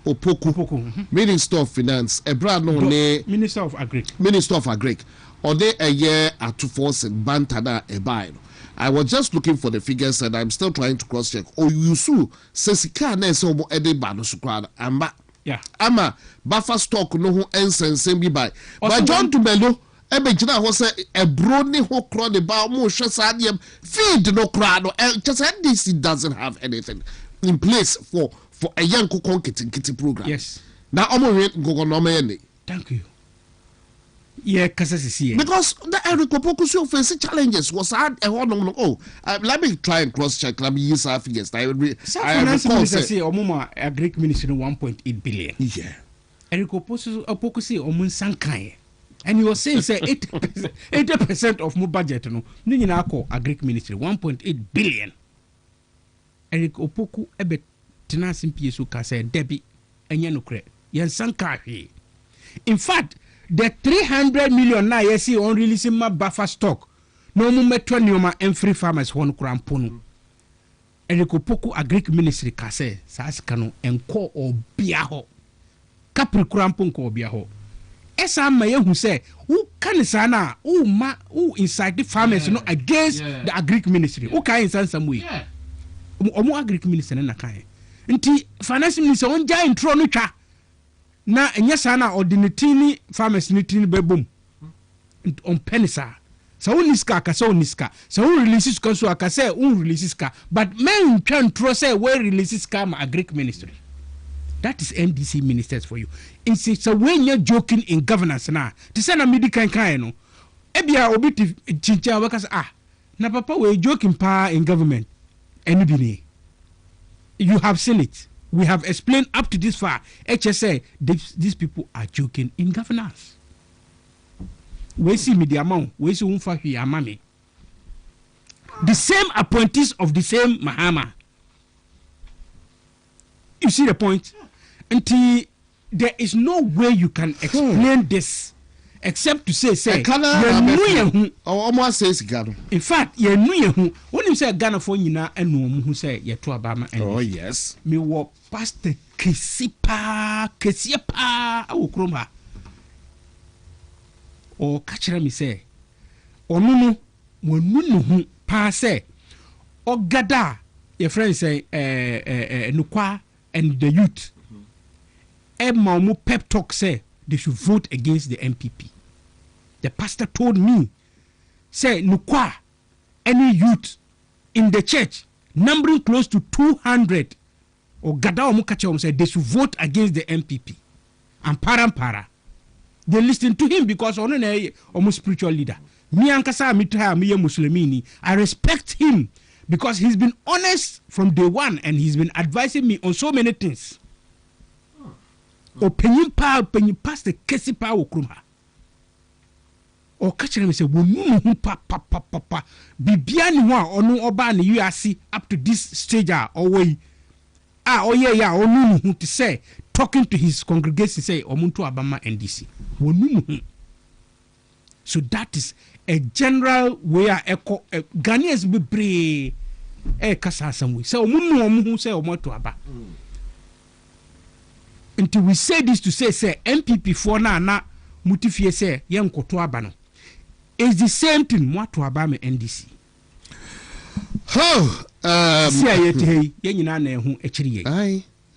Opoku. Minister of Finance, a brand no Minister of Agric, or they a year at 2 force and Bantada a buy. I was just looking for the figures and I'm still trying to cross check. Oh, you so says can so Eddie Banosukran, yeah, Ama buffer stock no who ends and same be by. But John Tumelo, Ebejina was a brony who crowd about more shasadium, feed no crowd, just NDC doesn't have anything in place for a young cook kitty program. Yes. Now I'm going to go on. Thank you. Yeah, because the Eric Opoku face challenges was hard. Let me try and cross check. Let me use our figures. I recall say Omuma Agric Ministry 1.8 billion. Yeah. Eric Opoku say Omun Sankai. And you were saying say 80% of my budget no. Ni na ko Agric Ministry 1.8 billion. Eric Opoku ebe tenancy PSU ka say Debbie enye no kre. Yen sanka hwe. In fact, the 300 million na you see on releasing my buffer stock. No mu metro nyoma and free farmers won krampono. Erikopoku Agric Ministry kase saa sika no enko obia ho kapri kurampo nko obia ho esa ma yehu se wo kan saa na wo ma wo inside the farmers no against the Agric Ministry wo kan insan samwe omo Agric Ministry na kan nti finance minister on ja intro no twa na enya saa na ordinary ni farmers ni tin bebom on penisa so uniska ka so uniska so releases ka so aka say releases ka but men can trust say where releases ka ma Agric Ministry. That is MDC ministers for you. It's a when you're joking in governance na to say na midi kan no ebia obi chincha waka na papa we joking pa in government anybody. You have seen it. We have explained up to this far. HSA these people are joking in governance. We see media amount, we see unfa hwi amame. The same appointees of the same Mahama. You see the point? Until there is no way you can explain this except to say almost says Ghana. In fact, you know when you say Ghana for Nina and no who say you to Obama and oh yes. Me wo Pastor Kesipa awukroma. O kachira mi say onu no hu pa say o gada your friend say nukwa and the youth mu pep talk say they should vote against the MPP. The pastor told me say nukwa any youth in the church numbering close to 200 or gada omukacha say they should vote against the MPP and para they listen to him because almost spiritual leader. Me Nkansah mitra me Muslimini. I respect him because he's been honest from day one and he's been advising me on so many things. Opinion pastor Kesipa Okruma. O catcher me say wonu pa bibia ni ho onu oba na URC up to this stage or way onu hu to say talking to his congregation say omuntu abama NDC wonu. So that is a general way echo Ghanaians be brave kasa some way say omuntu say omuntu aba until we say this to say MPP for na mutifie say yenkoto aba no is the same thing moto aba me NDC see ayete yenyina na ehu ekiri ye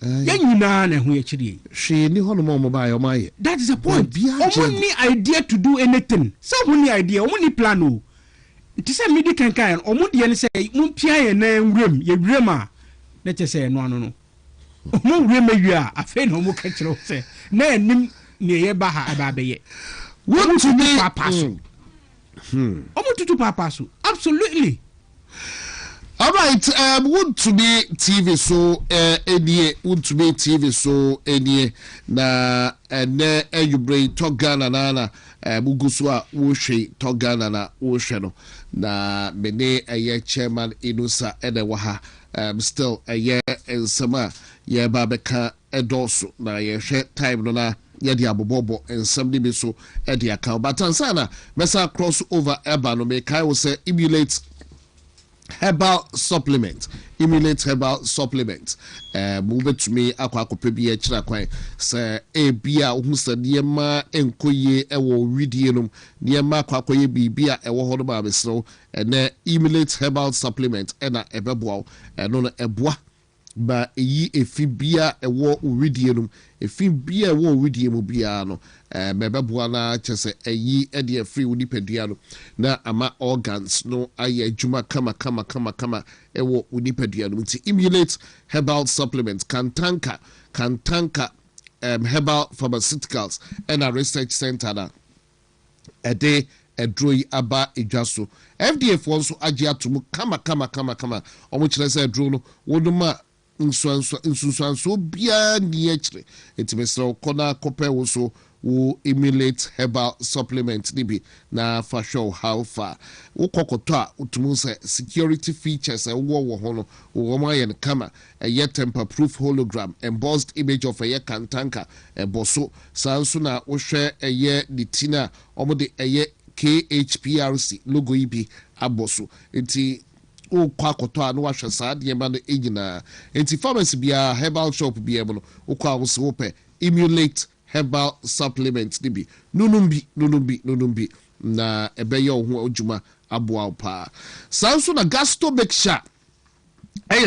yenyina na ehu ekiri ye she ni hono mo ba yo maye. That is the point. Omuni idea to do anything some idea omuni plan o it say midi kan omudi ye say mumpia ye na nwrem ye wrema na che say no mo wrema wia afa na mo ka kire say na enim ne ye ba ha aba be ye want to be papa so omututu papa so absolutely. All right, want to be TV so want to be TV so na you bring talk Ghana na muguswa wohwe talk Ghana na wohwe no na mene chairman Inusa waha still ensama ye babeka edoso na ye time no na ye di abobobo ensam ni so di account but ansana mesa cross over eba no me kai wo say emulate herbal supplement move to me akwakope bi akira kwan se bia hu se niema enkoye ewo widie no niema akwakoye bibia ewo hodo ba besro na emulate herbal supplement na ebeboa no no eboa ba eyi efibia ewo widie no efibia ewo widie mu bia no mebeboa na chese eyi e de free unipadua no na ama organs no aye adwuma kama ewo unipadua no nti emulate herbal supplement kantanka herbal pharmaceuticals and a research center na ede edroi aba edwaso FDA for so agye atomu kama omo kire se edro no woduma nsuanso bia ni akire etimesro kona kope wo so wo emulate herbal supplement nibi na for show how far wo kokoto a utumu se security features wo ho no wo ma yen kama a temper proof hologram embossed image of a kantanka boso sanso na wo hwe nitina omo de KHPRC logo ibi aboso enti o kwa koto anu ahwe saa de ma no egina enti pharmacy bia herbal shop bia mo no o kwa wo se wo pe emulate herbal supplements ni bi nunumbi na ebeye ho adwuma aboa pa sanso na gastromixture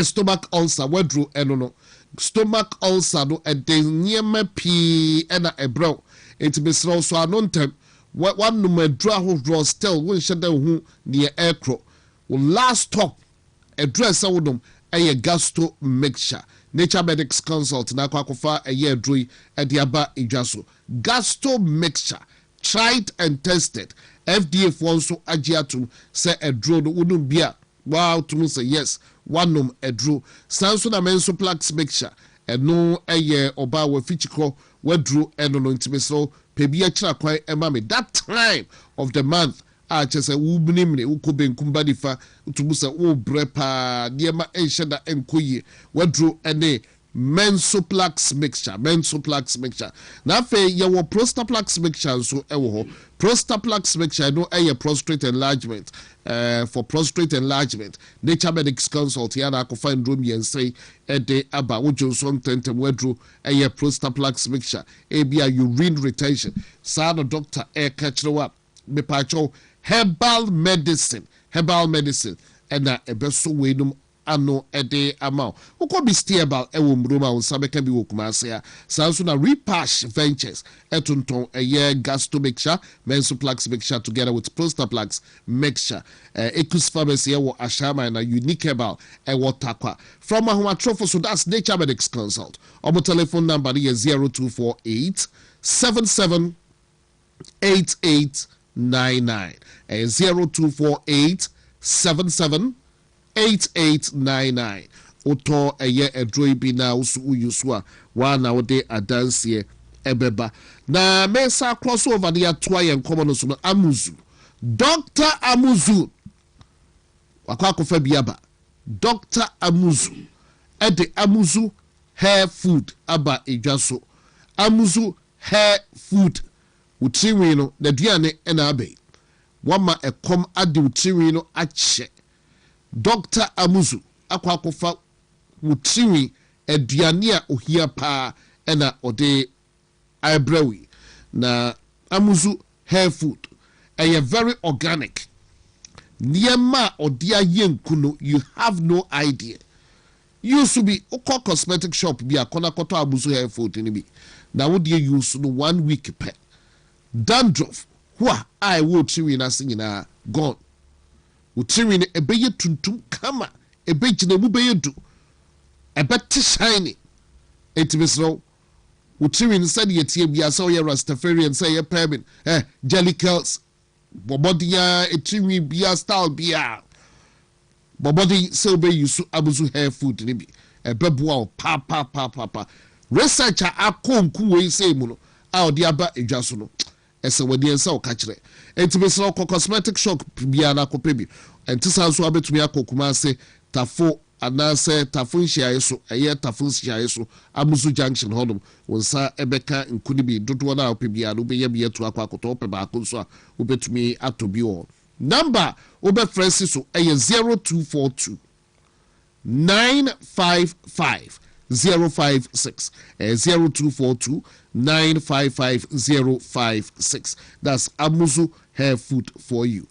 stomach ulcer wadro eno no stomach ulcer no edeniema pi na ebro enti besro so anontem one numadra ho still won sheda hu ne ekro last stop address wodom gastro mixture Nature Medics Consult na kwakofa adroi ediaba idwaso gastro mixture tried and tested FDA for so agiatum say adro no wonum bia wow to say yes one adro sanso na menso plaques mixture eno oba wa fichiko wadro eno no ntimeso pebia kira kwan emame that time of the month chese wubnimne ukobenkumba difa utubusa wo brepa niema ensheda enkoye wadro ene mensoplax mixture na fe ye wo prostaplax mixture so ewo ho prostaplax mixture no prostate enlargement for prostate enlargement Nature Medics Consult ya na akofa ndrom yense ede aba wojonso tentem wadro prostaplax mixture bia urine retention sa no doctor kachrewa me pacho herbal medicine and ebeso wenum ano ede amount uko bi stable ewo mroma unsabeka bi wokumase ya sanso na Repash Ventures etunton gastro mixture mensoplax mixture together with prostaplax mixture Ecus Pharmacy ewo ashama na unique herbal ewo takwa from ahomatrofo so that's Nature Medics Consult omo telephone number is 0248 77 8899 0248 77 8899 oto adroi bi na usua wana wode adansie ebeba na mesa crossover de atoa ye nkomo no so no amuzu Dr. Amuzu wakwakofa biaba Dr. Amuzu ede Amuzu hair food aba edwaso Amuzu hair food utriwi no na duane na abai wama ekom ade utriwi no ache Dr. Amuzu akwakofa utriwi aduane a ohia pa na ode ibrewi na Amuzu hair food very organic niema ode ayenkuno you have no idea used to be oko cosmetic shop bi akona koto Amuzu hair food ni bi na wo de use no 1 week pe dandruff wha I will triwi na singina gone utriwi ne ebeye tuntum kama ebejina mu beye du ebete shiny etibisro utriwi ne said yetie bia so ye Rastafarian say ye permit jelly curls bobodia etriwi bia style bia bobodi so be use Amuzu hair food ni bi ebeboa pa researcher akonku we say mu no a odi aba edwaso no ese wadi ensa okachire entibesro cosmetic shop bia na kopebi entisa so abetumi akokuma se tafo anase tafo nhia yeso tafo nhia yeso Amuzu junction hodom wonsa ebeka nkuni bi dodo na opebia no be ye bi etu akwakoto pe ba ko so a obetumi atobi o number obe francis so 0242 955 056 0242 955 056 that's Amuzu hair food for you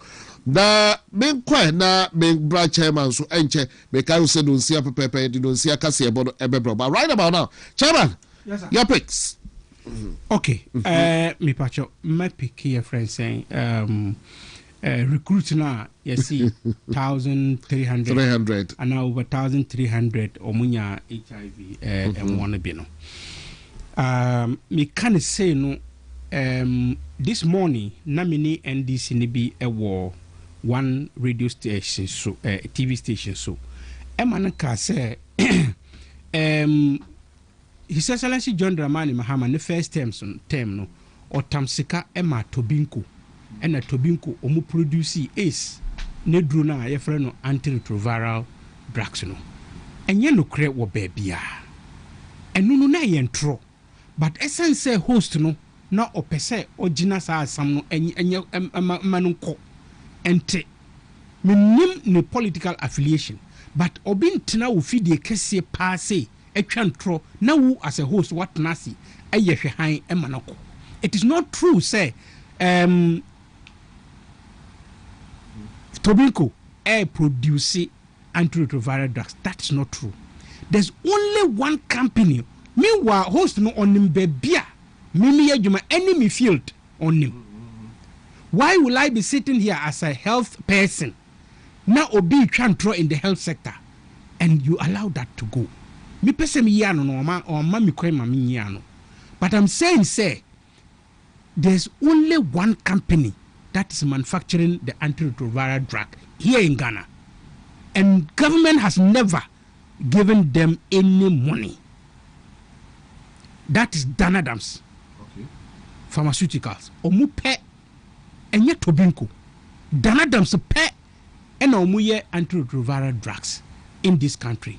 na menkwa na membra chairman so enche make I say don't see a pepe don't see a kase ebono ebebro but right about now chairman yes, your picks okay me pacho my pick here friend saying recruit now you see 1300 and now over 1300 omunya HIV and one be no me can say no this morning na mini NDC ni bi war one radio station so TV station so emana ka say His Excellency John Dramani Mahama the first term no or tamsika ema tobinko and a tobinko omu produce ace ne dru na ye frɛ no antiretroviral drugs no enye no kre wo baabia enu no na ye ntro but essence say host no na opese ogina sa asam no enye manunko ente menim ne political affiliation, but obi ntena wo fidie kese paase etwa ntro na wo as a host what nasi eye hwehan emanako. It is not true say tobacco produce antiretroviral drugs. That is not true. There's only one company. Meanwhile, host no on him bebia. Mimi yajuma enemy field on him. Why will I be sitting here as a health person? Now obi chantro in the health sector, and you allow that to go. Me pese mi yano no ma or mami kwe mami yano. But I'm saying say there's only one company that is manufacturing the antiretroviral drug here in Ghana. And government has never given them any money. That is Dan Adams. Okay. Pharmaceuticals. Omu pe enye tobinko. Dan Adams pe ena omu ye antiretroviral drugs in this country.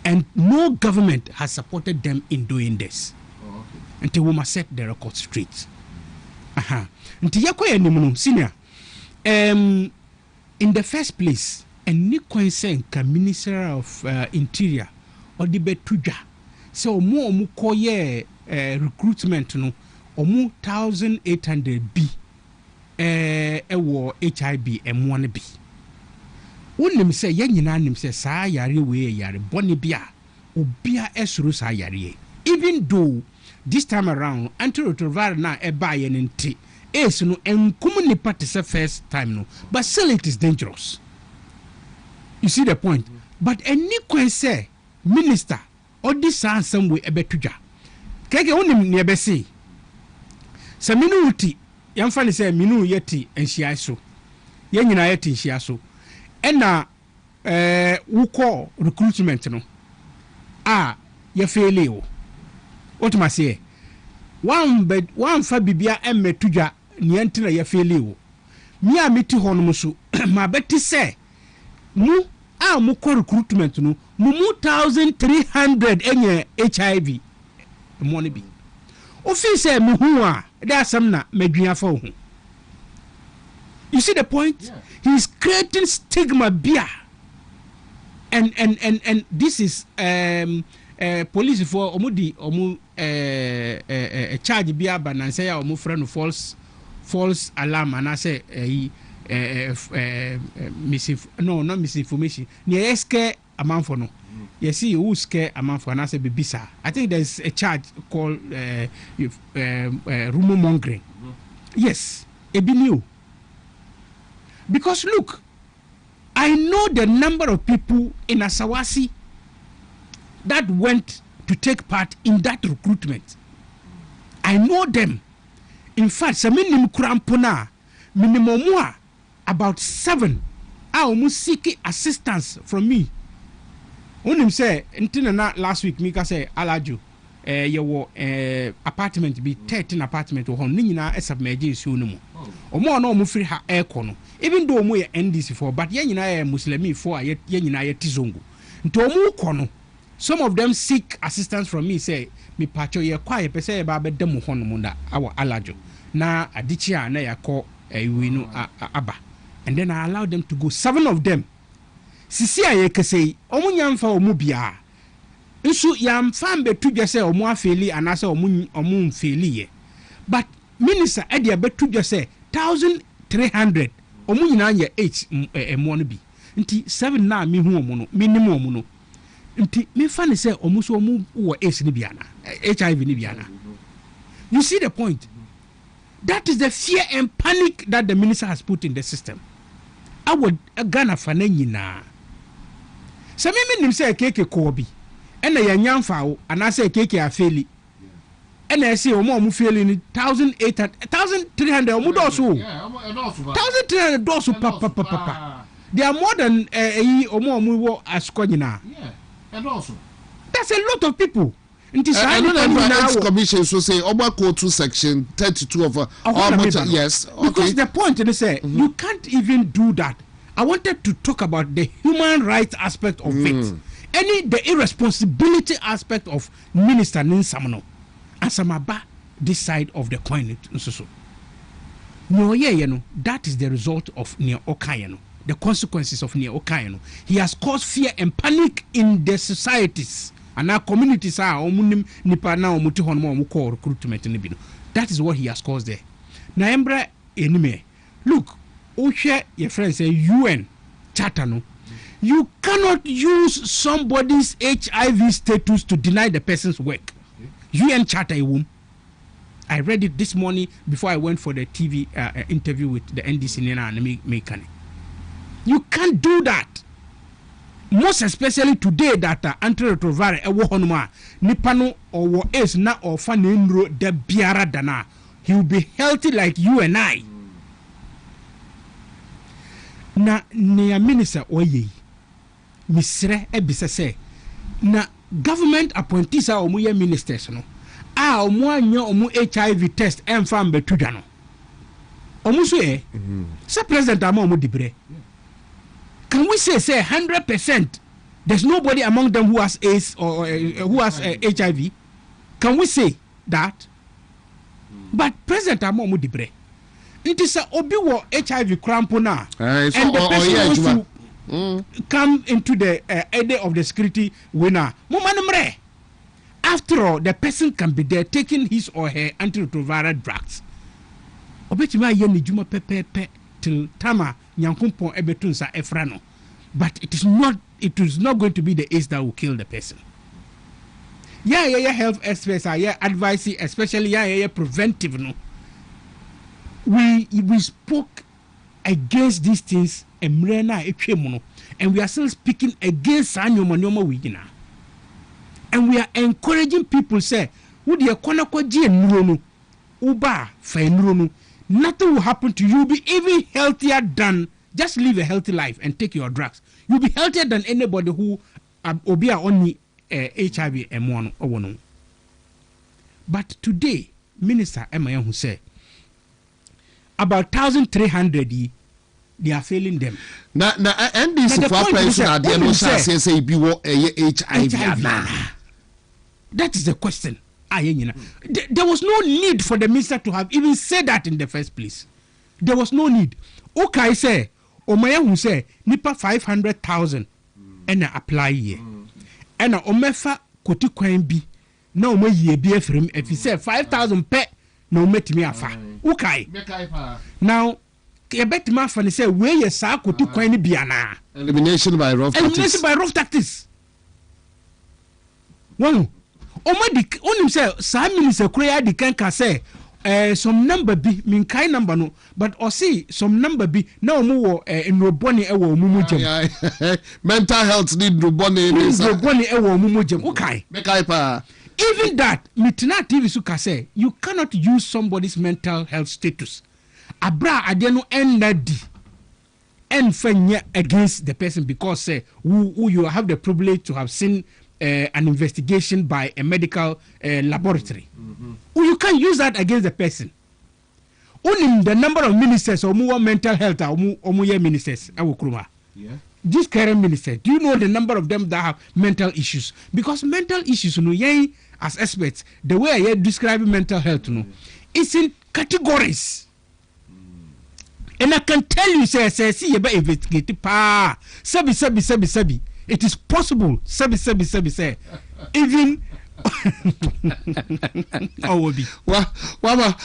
And no government has supported them in doing this. Oh, okay. Until we must set the record straight. Until yakoye nimuno senior. In the first place, and ni kwensen ka Minister of Interior or the betuja. So omu koye recruitment no omu 1,800 B ewo HIV M1 B. Unim se ye nyina nim se saa yare we yare boni bia obia esuru saa yare. Even though this time around antiretroviral na eba ye nti es no enkum nipa te se first time no, but still it is dangerous. You see the point? But any kwen say minister or this some way ebetuja keke onim ne ebese se minu uti yamfa ne se minu yeti enhia so ye nyina yeti enhia so ena wuko recruitment no ye fail o what ma say one fa bibia emetuja ne entina ye fail o mi a meti hono so ma beti se mu mu ko recruitment no mu 1,300 enye HIV money bi office me hu a there some na medua fa hu. You see the point? Yeah. He is creating stigma bia and this is police for omudi omu charge bia bananse ya omu friend false alarm and I say not misinformation. Near scare a man for no. You see, who scare a man for an answer bisa. I think there's a charge called rumor mongering. Yes, it be new. Because look, I know the number of people in Asawasi that went to take part in that recruitment. I know them. In fact, some minimum minimum about 7 I almost seek assistance from me. Unim say until last week Mika say Alaju your apartment be 13 apartment or nina submerged soon. Or more no free her air corner. Even though we NDC for but yenina Muslimi for yenina tizongo. Ntomu kono. Some of them seek assistance from me say me pacho ye quiet pe say ba bedemu hono munda our Alaju. Na adichia na ya call winu aba. And then I allowed them to go. 7 of them. Sisi aye kese omu nyamfa omu bia. Nsu yamfa betu je se omu afeli anase omu mfeli ye. But minister edia betu je se 1,300 omu nyina ye 8 emu bi. Nti 7 na mi hu omu no minimum omu no. Nti me fa ne se omu so omu wo AIDS ni bia na HIV ni bia na. You see the point? That is the fear and panic that the minister has put in the system. I would Ghana fananyina. Some men say keke kobi. And a yanyamfa and I say keke afeli. And I say omo mu feli 1,800 1,300 omu dosu. 1,300 dosu papa. They are more than omo mu wo askonyina. Yeah. And also that's a lot of people. Ex-commission so say Obako 2 section 32 of yes. Okay. Because the point they say you can't even do that. I wanted to talk about the human rights aspect of it. The irresponsibility aspect of Minister Ninsamano. Asamaba this side of the coin. that is the result of near Okayano, the consequences of near Okayano. He has caused fear and panic in the societies. And our communities are nipa na omuti honmo omuko recruitment ni bino. That is what he has caused there. Na embra enime. Look, Oshe your friend say UN charter no. You cannot use somebody's HIV status to deny the person's work. UN charter I read it this morning before I went for the TV interview with the NDC Nena and Mekane. You can't do that. Most especially today that antiretroviral ewo honuma nipano or is na or fanenro de biara dana. He will be healthy like you and I. Na ne minister oye misre ebisa say na government appointees are omuye ministers no omu anya omu HIV test emfa mbetudwa no omu so say president ama omu dibre. Can we say 100% there's nobody among them who has AIDS or who has HIV? Can we say that? But president ama omu dibre. It is a obi wo HIV crampo na and the person wants to come into the area of the security winner. After all, the person can be there taking his or her antiretroviral drugs. Obetima yeni juma pepe till tama nyankumpon ebetunsa efrano. But it is not going to be the AIDS that will kill the person. Yeah, health experts are advising, especially preventive no. We spoke against these things and we are still speaking against Anyoma Wigina. And we are encouraging people say, nothing will happen to you. You'll be even healthier than just live a healthy life and take your drugs. You'll be healthier than anybody who be only HIV and one. But today, Minister Emma who said about 1,300 they are failing them. Now, and this is for person at the end say be HIV. That is the question. There was no need for the minister to have even said that in the first place. There was no need. Okay, say, Omaya who say, nipa 500,000 and apply here. And Omefa Koti Kwembi, no more ye be from if he said 5,000 pe, no met me afa. Okay. Now, you bet my funny say, where you saw Koti Kwani Biana. Elimination by rough tactics. Elimination by rough tactics. One. Only himself, some minister create the can say some number be mean kind number no, but or see some number be no more in Roboni ewo mumujem. Mental health need Roboni ewo mumujem. Okay. Even that, Mitina TV suka say you cannot use somebody's mental health status. Abra adeno endadi and fenya against the person because say who you have the privilege to have seen an investigation by a medical laboratory. You can use that against the person. Only the number of ministers or more mental health or more ministers. This current minister, do you know the number of them that have mental issues? Because mental issues, as experts, the way I describe mental health, it's in categories. And I can tell you, say, see, investigate, sabi. It is possible, sabi, even oh, be Wama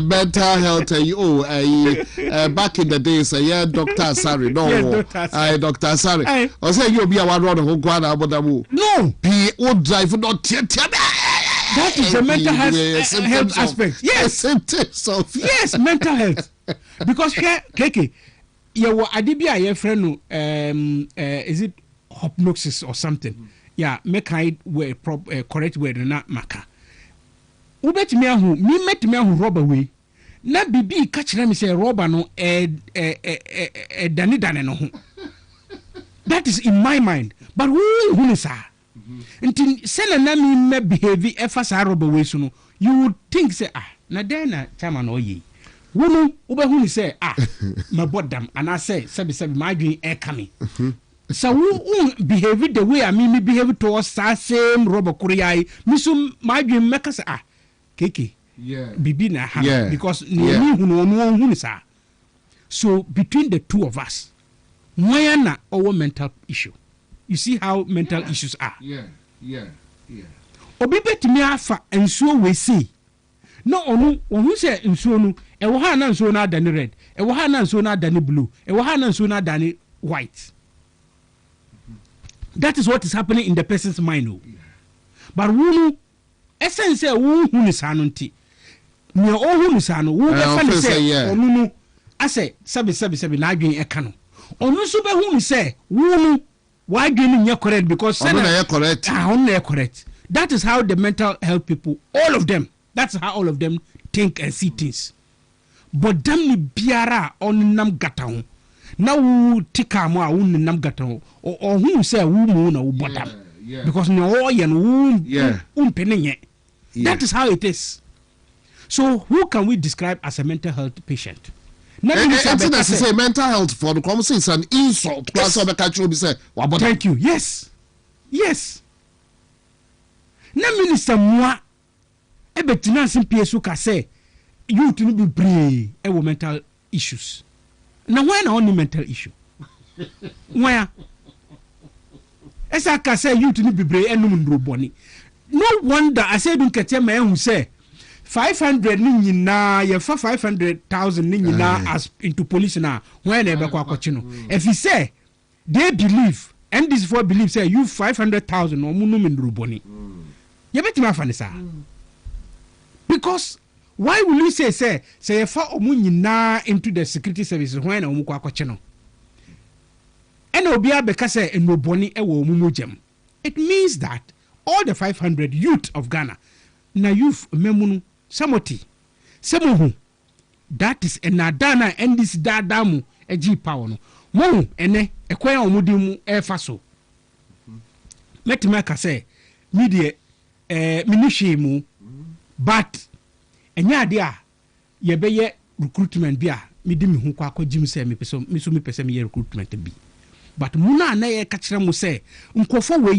mental health. Back in the days, Dr. Sari, no, Dr. Sari. I say you'll be a one run who go on about the move. No, he would drive not yet. That is the mental health aspect. Yes, symptoms of yes, mental health. Because here, Keke. Yeah, well, Adibia, your friend, is it hypnosis or something? Yeah, make I way correct word not maka. Ubet me who me met me who rob away. Na bibi catch them say robber no dani no. That is in my mind. But who is her? Until send na me behave effa sa rob away so no. You would think say na then chairman oye. Woman, Uber say, my bottom, and I say, Sabi, my dream air coming. So, who behave the way I mean, behave towards that same Robert Korea, Missum, my dream makers Kiki, bibi na ha because yeah. So between the two of us, when na our mental issue, you see how mental issues are. Obi betimi afa ensuo we see. No onu say ensuo no e wo ha na ensuo na adani red, e wo ha na ensuo na adani blue, e wo ha na ensuo na adani white. That is what is happening in the person's mind. But wunu essence say wu hu ni sanu nti. Me o hu ni sanu wu be fa ni say onu no ase sabi na adwen e ka no. Onu so be hu ni say wunu wa adwen ni correct because say na correct. Correct. That is how the mental health people, all of them, that's how all of them think and see things. But damn ni biara on nam gata ho. Na wu tika mo a wu nam gata ho. Or who say wu mu na wu bodam. Because no yen wu umpenye. That is how it is. So who can we describe as a mental health patient? Say mental health for the common is an insult. Thank you. Yes. Na minister moi ebetina simpie so ka say youth no be brave e wo mental issues. Na when na only mental issue. Where esa ka say youth no be brave enum ndro boni. No wonder I say dun kete ma ehun say 500 ni nyina ye fa 500,000 ni nyina as into police na when e be kwa kwachi no. If he say they believe and this for believe say you 500,000 no mu no ndro boni. Because why will you say you fa omu into the security services when omu kwa kwache no? And obi abeka say enoboni e wo omu mojem. It means that all the 500 youth of Ghana na youth memunu samoti semuhu that is enadana and this dadamu eji power no mo ene ekwan omu di mu e fa so. Metima ka say media minishemu but enya de a ye beye recruitment bi a me di me hu kwa akogim say me pese me pese me recruitment bi but muna na ye ka kire mu say nkofo we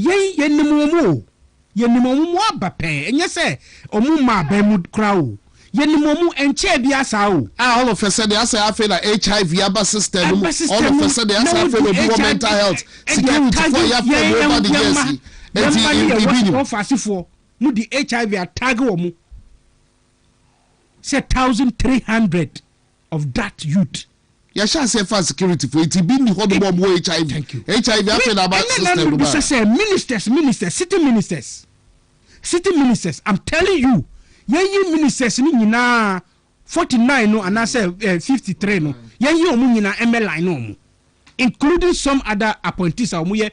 yenimomu abape enya say omu ma ba mu kra o yenimomu enche bi asa o all of a sudden I say I feel like HIV aba system all of a sudden I say I feel like mental health security for ya for over the years mu di HIV attack wo say 1,300 of that youth. Ya sha say for security for it be the whole bomb HIV. Thank you. HIV happen about system. Say ministers, city ministers. I'm telling you, ye ministers ni nyina 49 no and I say 53 no. Ye omu nyina MLI no omu. Including some other appointees omu ye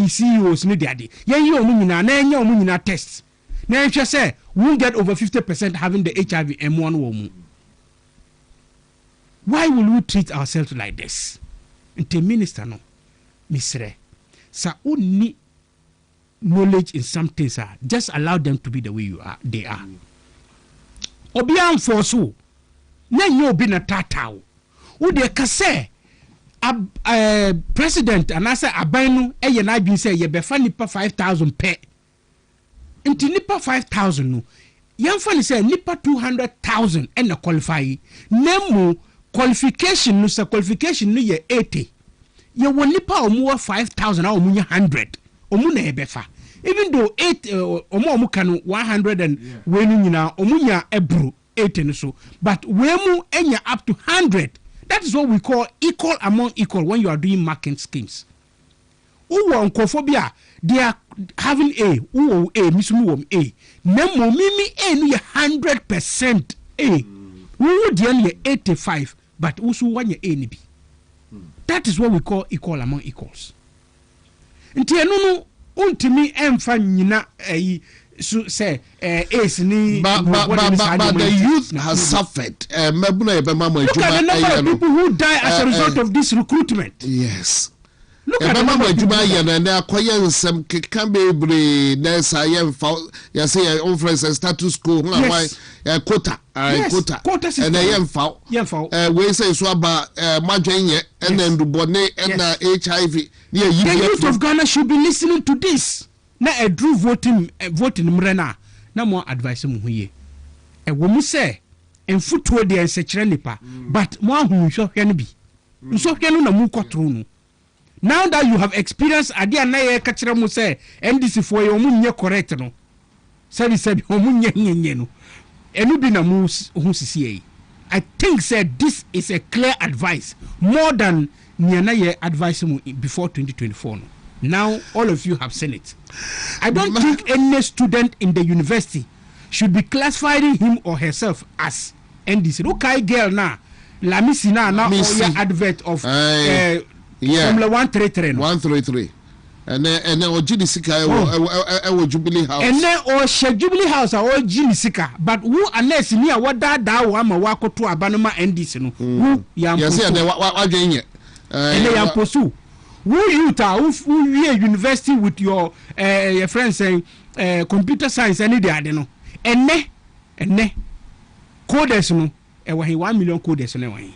CEOs ni dia de. Ye omu nyina na enye omu nyina tests. Now, if you say we'll get over 50% having the HIV M1 woman, why will we treat ourselves like this? The minister no, Misre, sa only knowledge in some things are just allow them to be the way they are. Obian for so, na you be na tatao. Who they can say president and I say abano e na bi say ye be fa nipa 5,000 per. Inti nipa 5,000 no yamfa ni say nipa 200,000 and na qualify nemu qualification no say qualification no ye 80 ye won nipa omu 5,000 omu 100 omu na ebefa even though 8 omu kan 100 and wenu nyina omu nya ebru 80 no so but wemu enya up to 100. That is what we call equal among equal when you are doing marking schemes. Uwo nkophobia they are having A, uwo A, misumu A. Nemo mimi A no 100% A. Uwo diye 85, but usu wanye A ni bi. That is what we call equal among equals. Nti enu untimi emfa nyina so say ace ni but the youth has suffered. Look at the number of people who die as a result of this recruitment. Yes. Look at the number of people and they acquire some can be nurse you say office status quo quota quota system and I we say so about majoin and then the bonnet and HIV. The youth of Ghana should be listening to this. Na a drew voting mrena na mo advice mu huye ɛwɔ mu sɛ mfutuo deɛ nsɛkyerɛ nipa but mo ahu nhwehwɛ no bi nsɔhwɛ no na mu kɔtoro no now that you have experienced ade a na yɛ ka kyerɛ mu sɛ NDC foɔ yɛ ɔmo nyɛ correct no sɛbi ɔmo nyɛ no ɛno bi na mu ho sisi yi I think said this is a clear advice more than nea na yɛ advice mu before 2024 no. Now all of you have seen it. I don't think any student in the university should be classifying him or herself as NDC. Okay, girl now. La misi now all advert of Formula 133. 133. And then Ojini Sika or Jubilee House. And then or Jubilee House or Jimmy Sika. But who unless near what that wama wako to Abanama NDC no. Who yam what doing it? And they are pursue. Who you ta who university with your friends saying computer science any day no. And ne coders no e 1 million coders no e.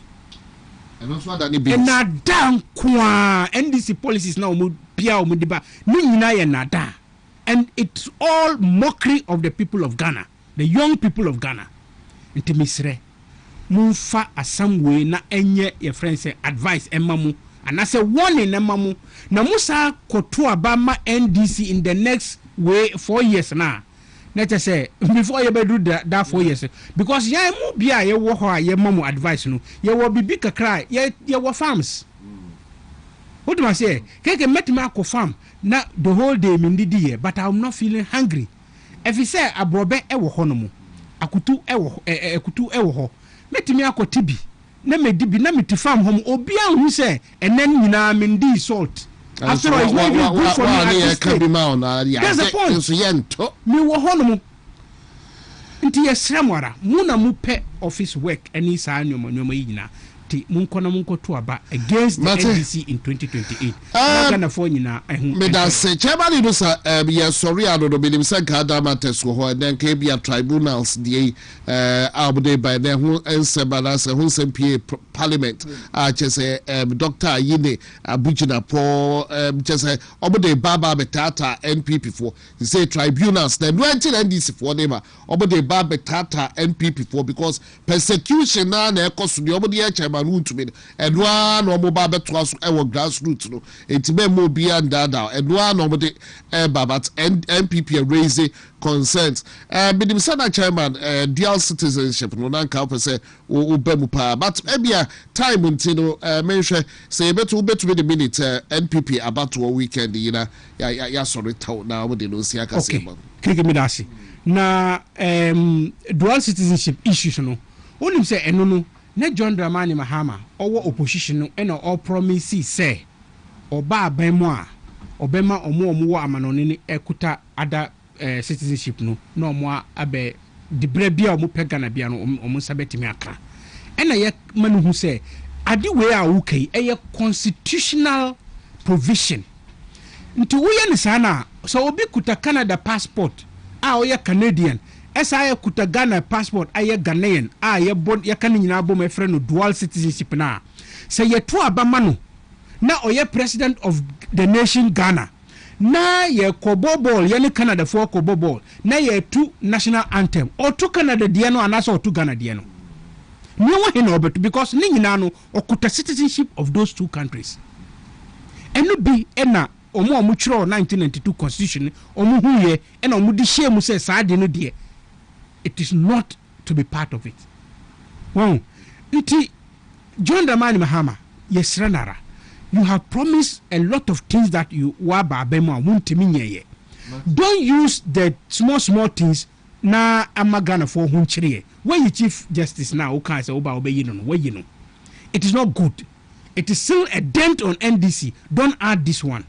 And also that ni and na dan kwa NDC policies now mo bia o mo diba ni nyina ye nada. And it's all mockery of the people of Ghana, the young people of Ghana. Nti misre mu fa asam we na enye your friends say advice emamu and I say warning emamu na musa koto abama NDC in the next way 4 years now. Let us say before you do that 4 years because ya mu bia ye wo ho ye mamu advice no ye wo bibi kakra ye wo farms. What do I say? Keke metima ko farm na the whole day me ndidi here but I'm not feeling hungry. If you say abrobe e wo ho no mu akutu e wo ekutu e wo ho metimi akoti bi na me dibi na me ti farm hom obi anhu say enen nyina me ndi salt. After all, it's not even good for me. That's the point. Me wo ho no mu nti yesramwara mu na mu pe office work any saa nyoma yi nyina ti munko to aba against the NDC in 2028 Ghana for nyina ehun me da say chairman no sa ye sorry ado do benim say Ghana matters wo ho then ke bia tribunals dey abude by the hu ensebana se hu sempie parliament a chese Dr. Ayine Abujina po chese obude baba betata NPP for he say tribunals then went NDC for them obude baba betata NPP for because persecution na ekoso de obude chairman to me and one or mobile betwas our grassroots no it may more be and dada and one or the but NPP raising concerns but the Senate chairman dual citizenship no nanka say ubemupa but maybe time until mention say better the minute NPP about 1 weekend ya sorry now we don't see okay me dasi na dual citizenship issues no onim say eno no na John Dramani Mahama owo opposition no na all promise say oba aban mu a obema omo wo amanone ne ekuta ada citizenship no na omo abe dibre bia omo pega bia no omo sabetimi aka ena ye manu hu say ade we a wukai eye constitutional provision nti wo ye ne sana so obi kuta Canada passport a oye Canadian esa kuta Ghana passport aye Ghanaian ye bon ye kan nyina bom e frɛ no dual citizenship na say ye to abama no na oye president of the nation Ghana na ye kobobol ye ne Canada for kobobol na ye tu national anthem or to Canada de no anasa or to Ghana de no ni wo he no but because ni nyina no okuta citizenship of those two countries eno bi ena omo chiro 1992 constitution omo huye ena omo di shame say saade no de it is not to be part of it. Wow. Iti John Dramani Mahama, yes, Ranara, you have promised a lot of things that you waba bema won't ye. Don't use the small things na amagana for hunchrie. Where you Chief Justice now, okay, say oba obey no, where you know. It is not good. It is still a dent on NDC. Don't add this one.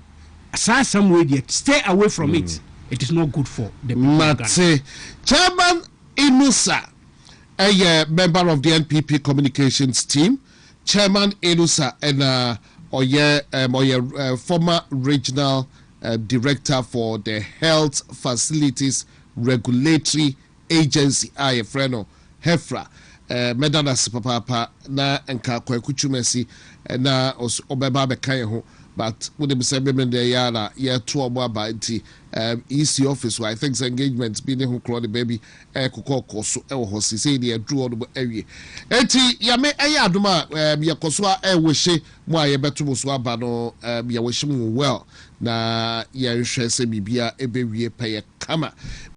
Aside some way yet, stay away from it. It is not good for the people of Ghana. Chairman Inusa, a member of the NPP communications team, Chairman Inusa, and former regional director for the Health Facilities Regulatory Agency, Freno Hefra, Medana Papa, na Kwaku Chumesi, na Obeba Bekayeho, but with them say me there yara year 2 more about EC office where I think engagement be who call the baby kokoko so e ho say dey do on ewie enti ya me aduma ya koso we hye mo aye beto so aba no ya we hye mo well na ya hwɛ sɛ bibia ebewie pɛyɛ kama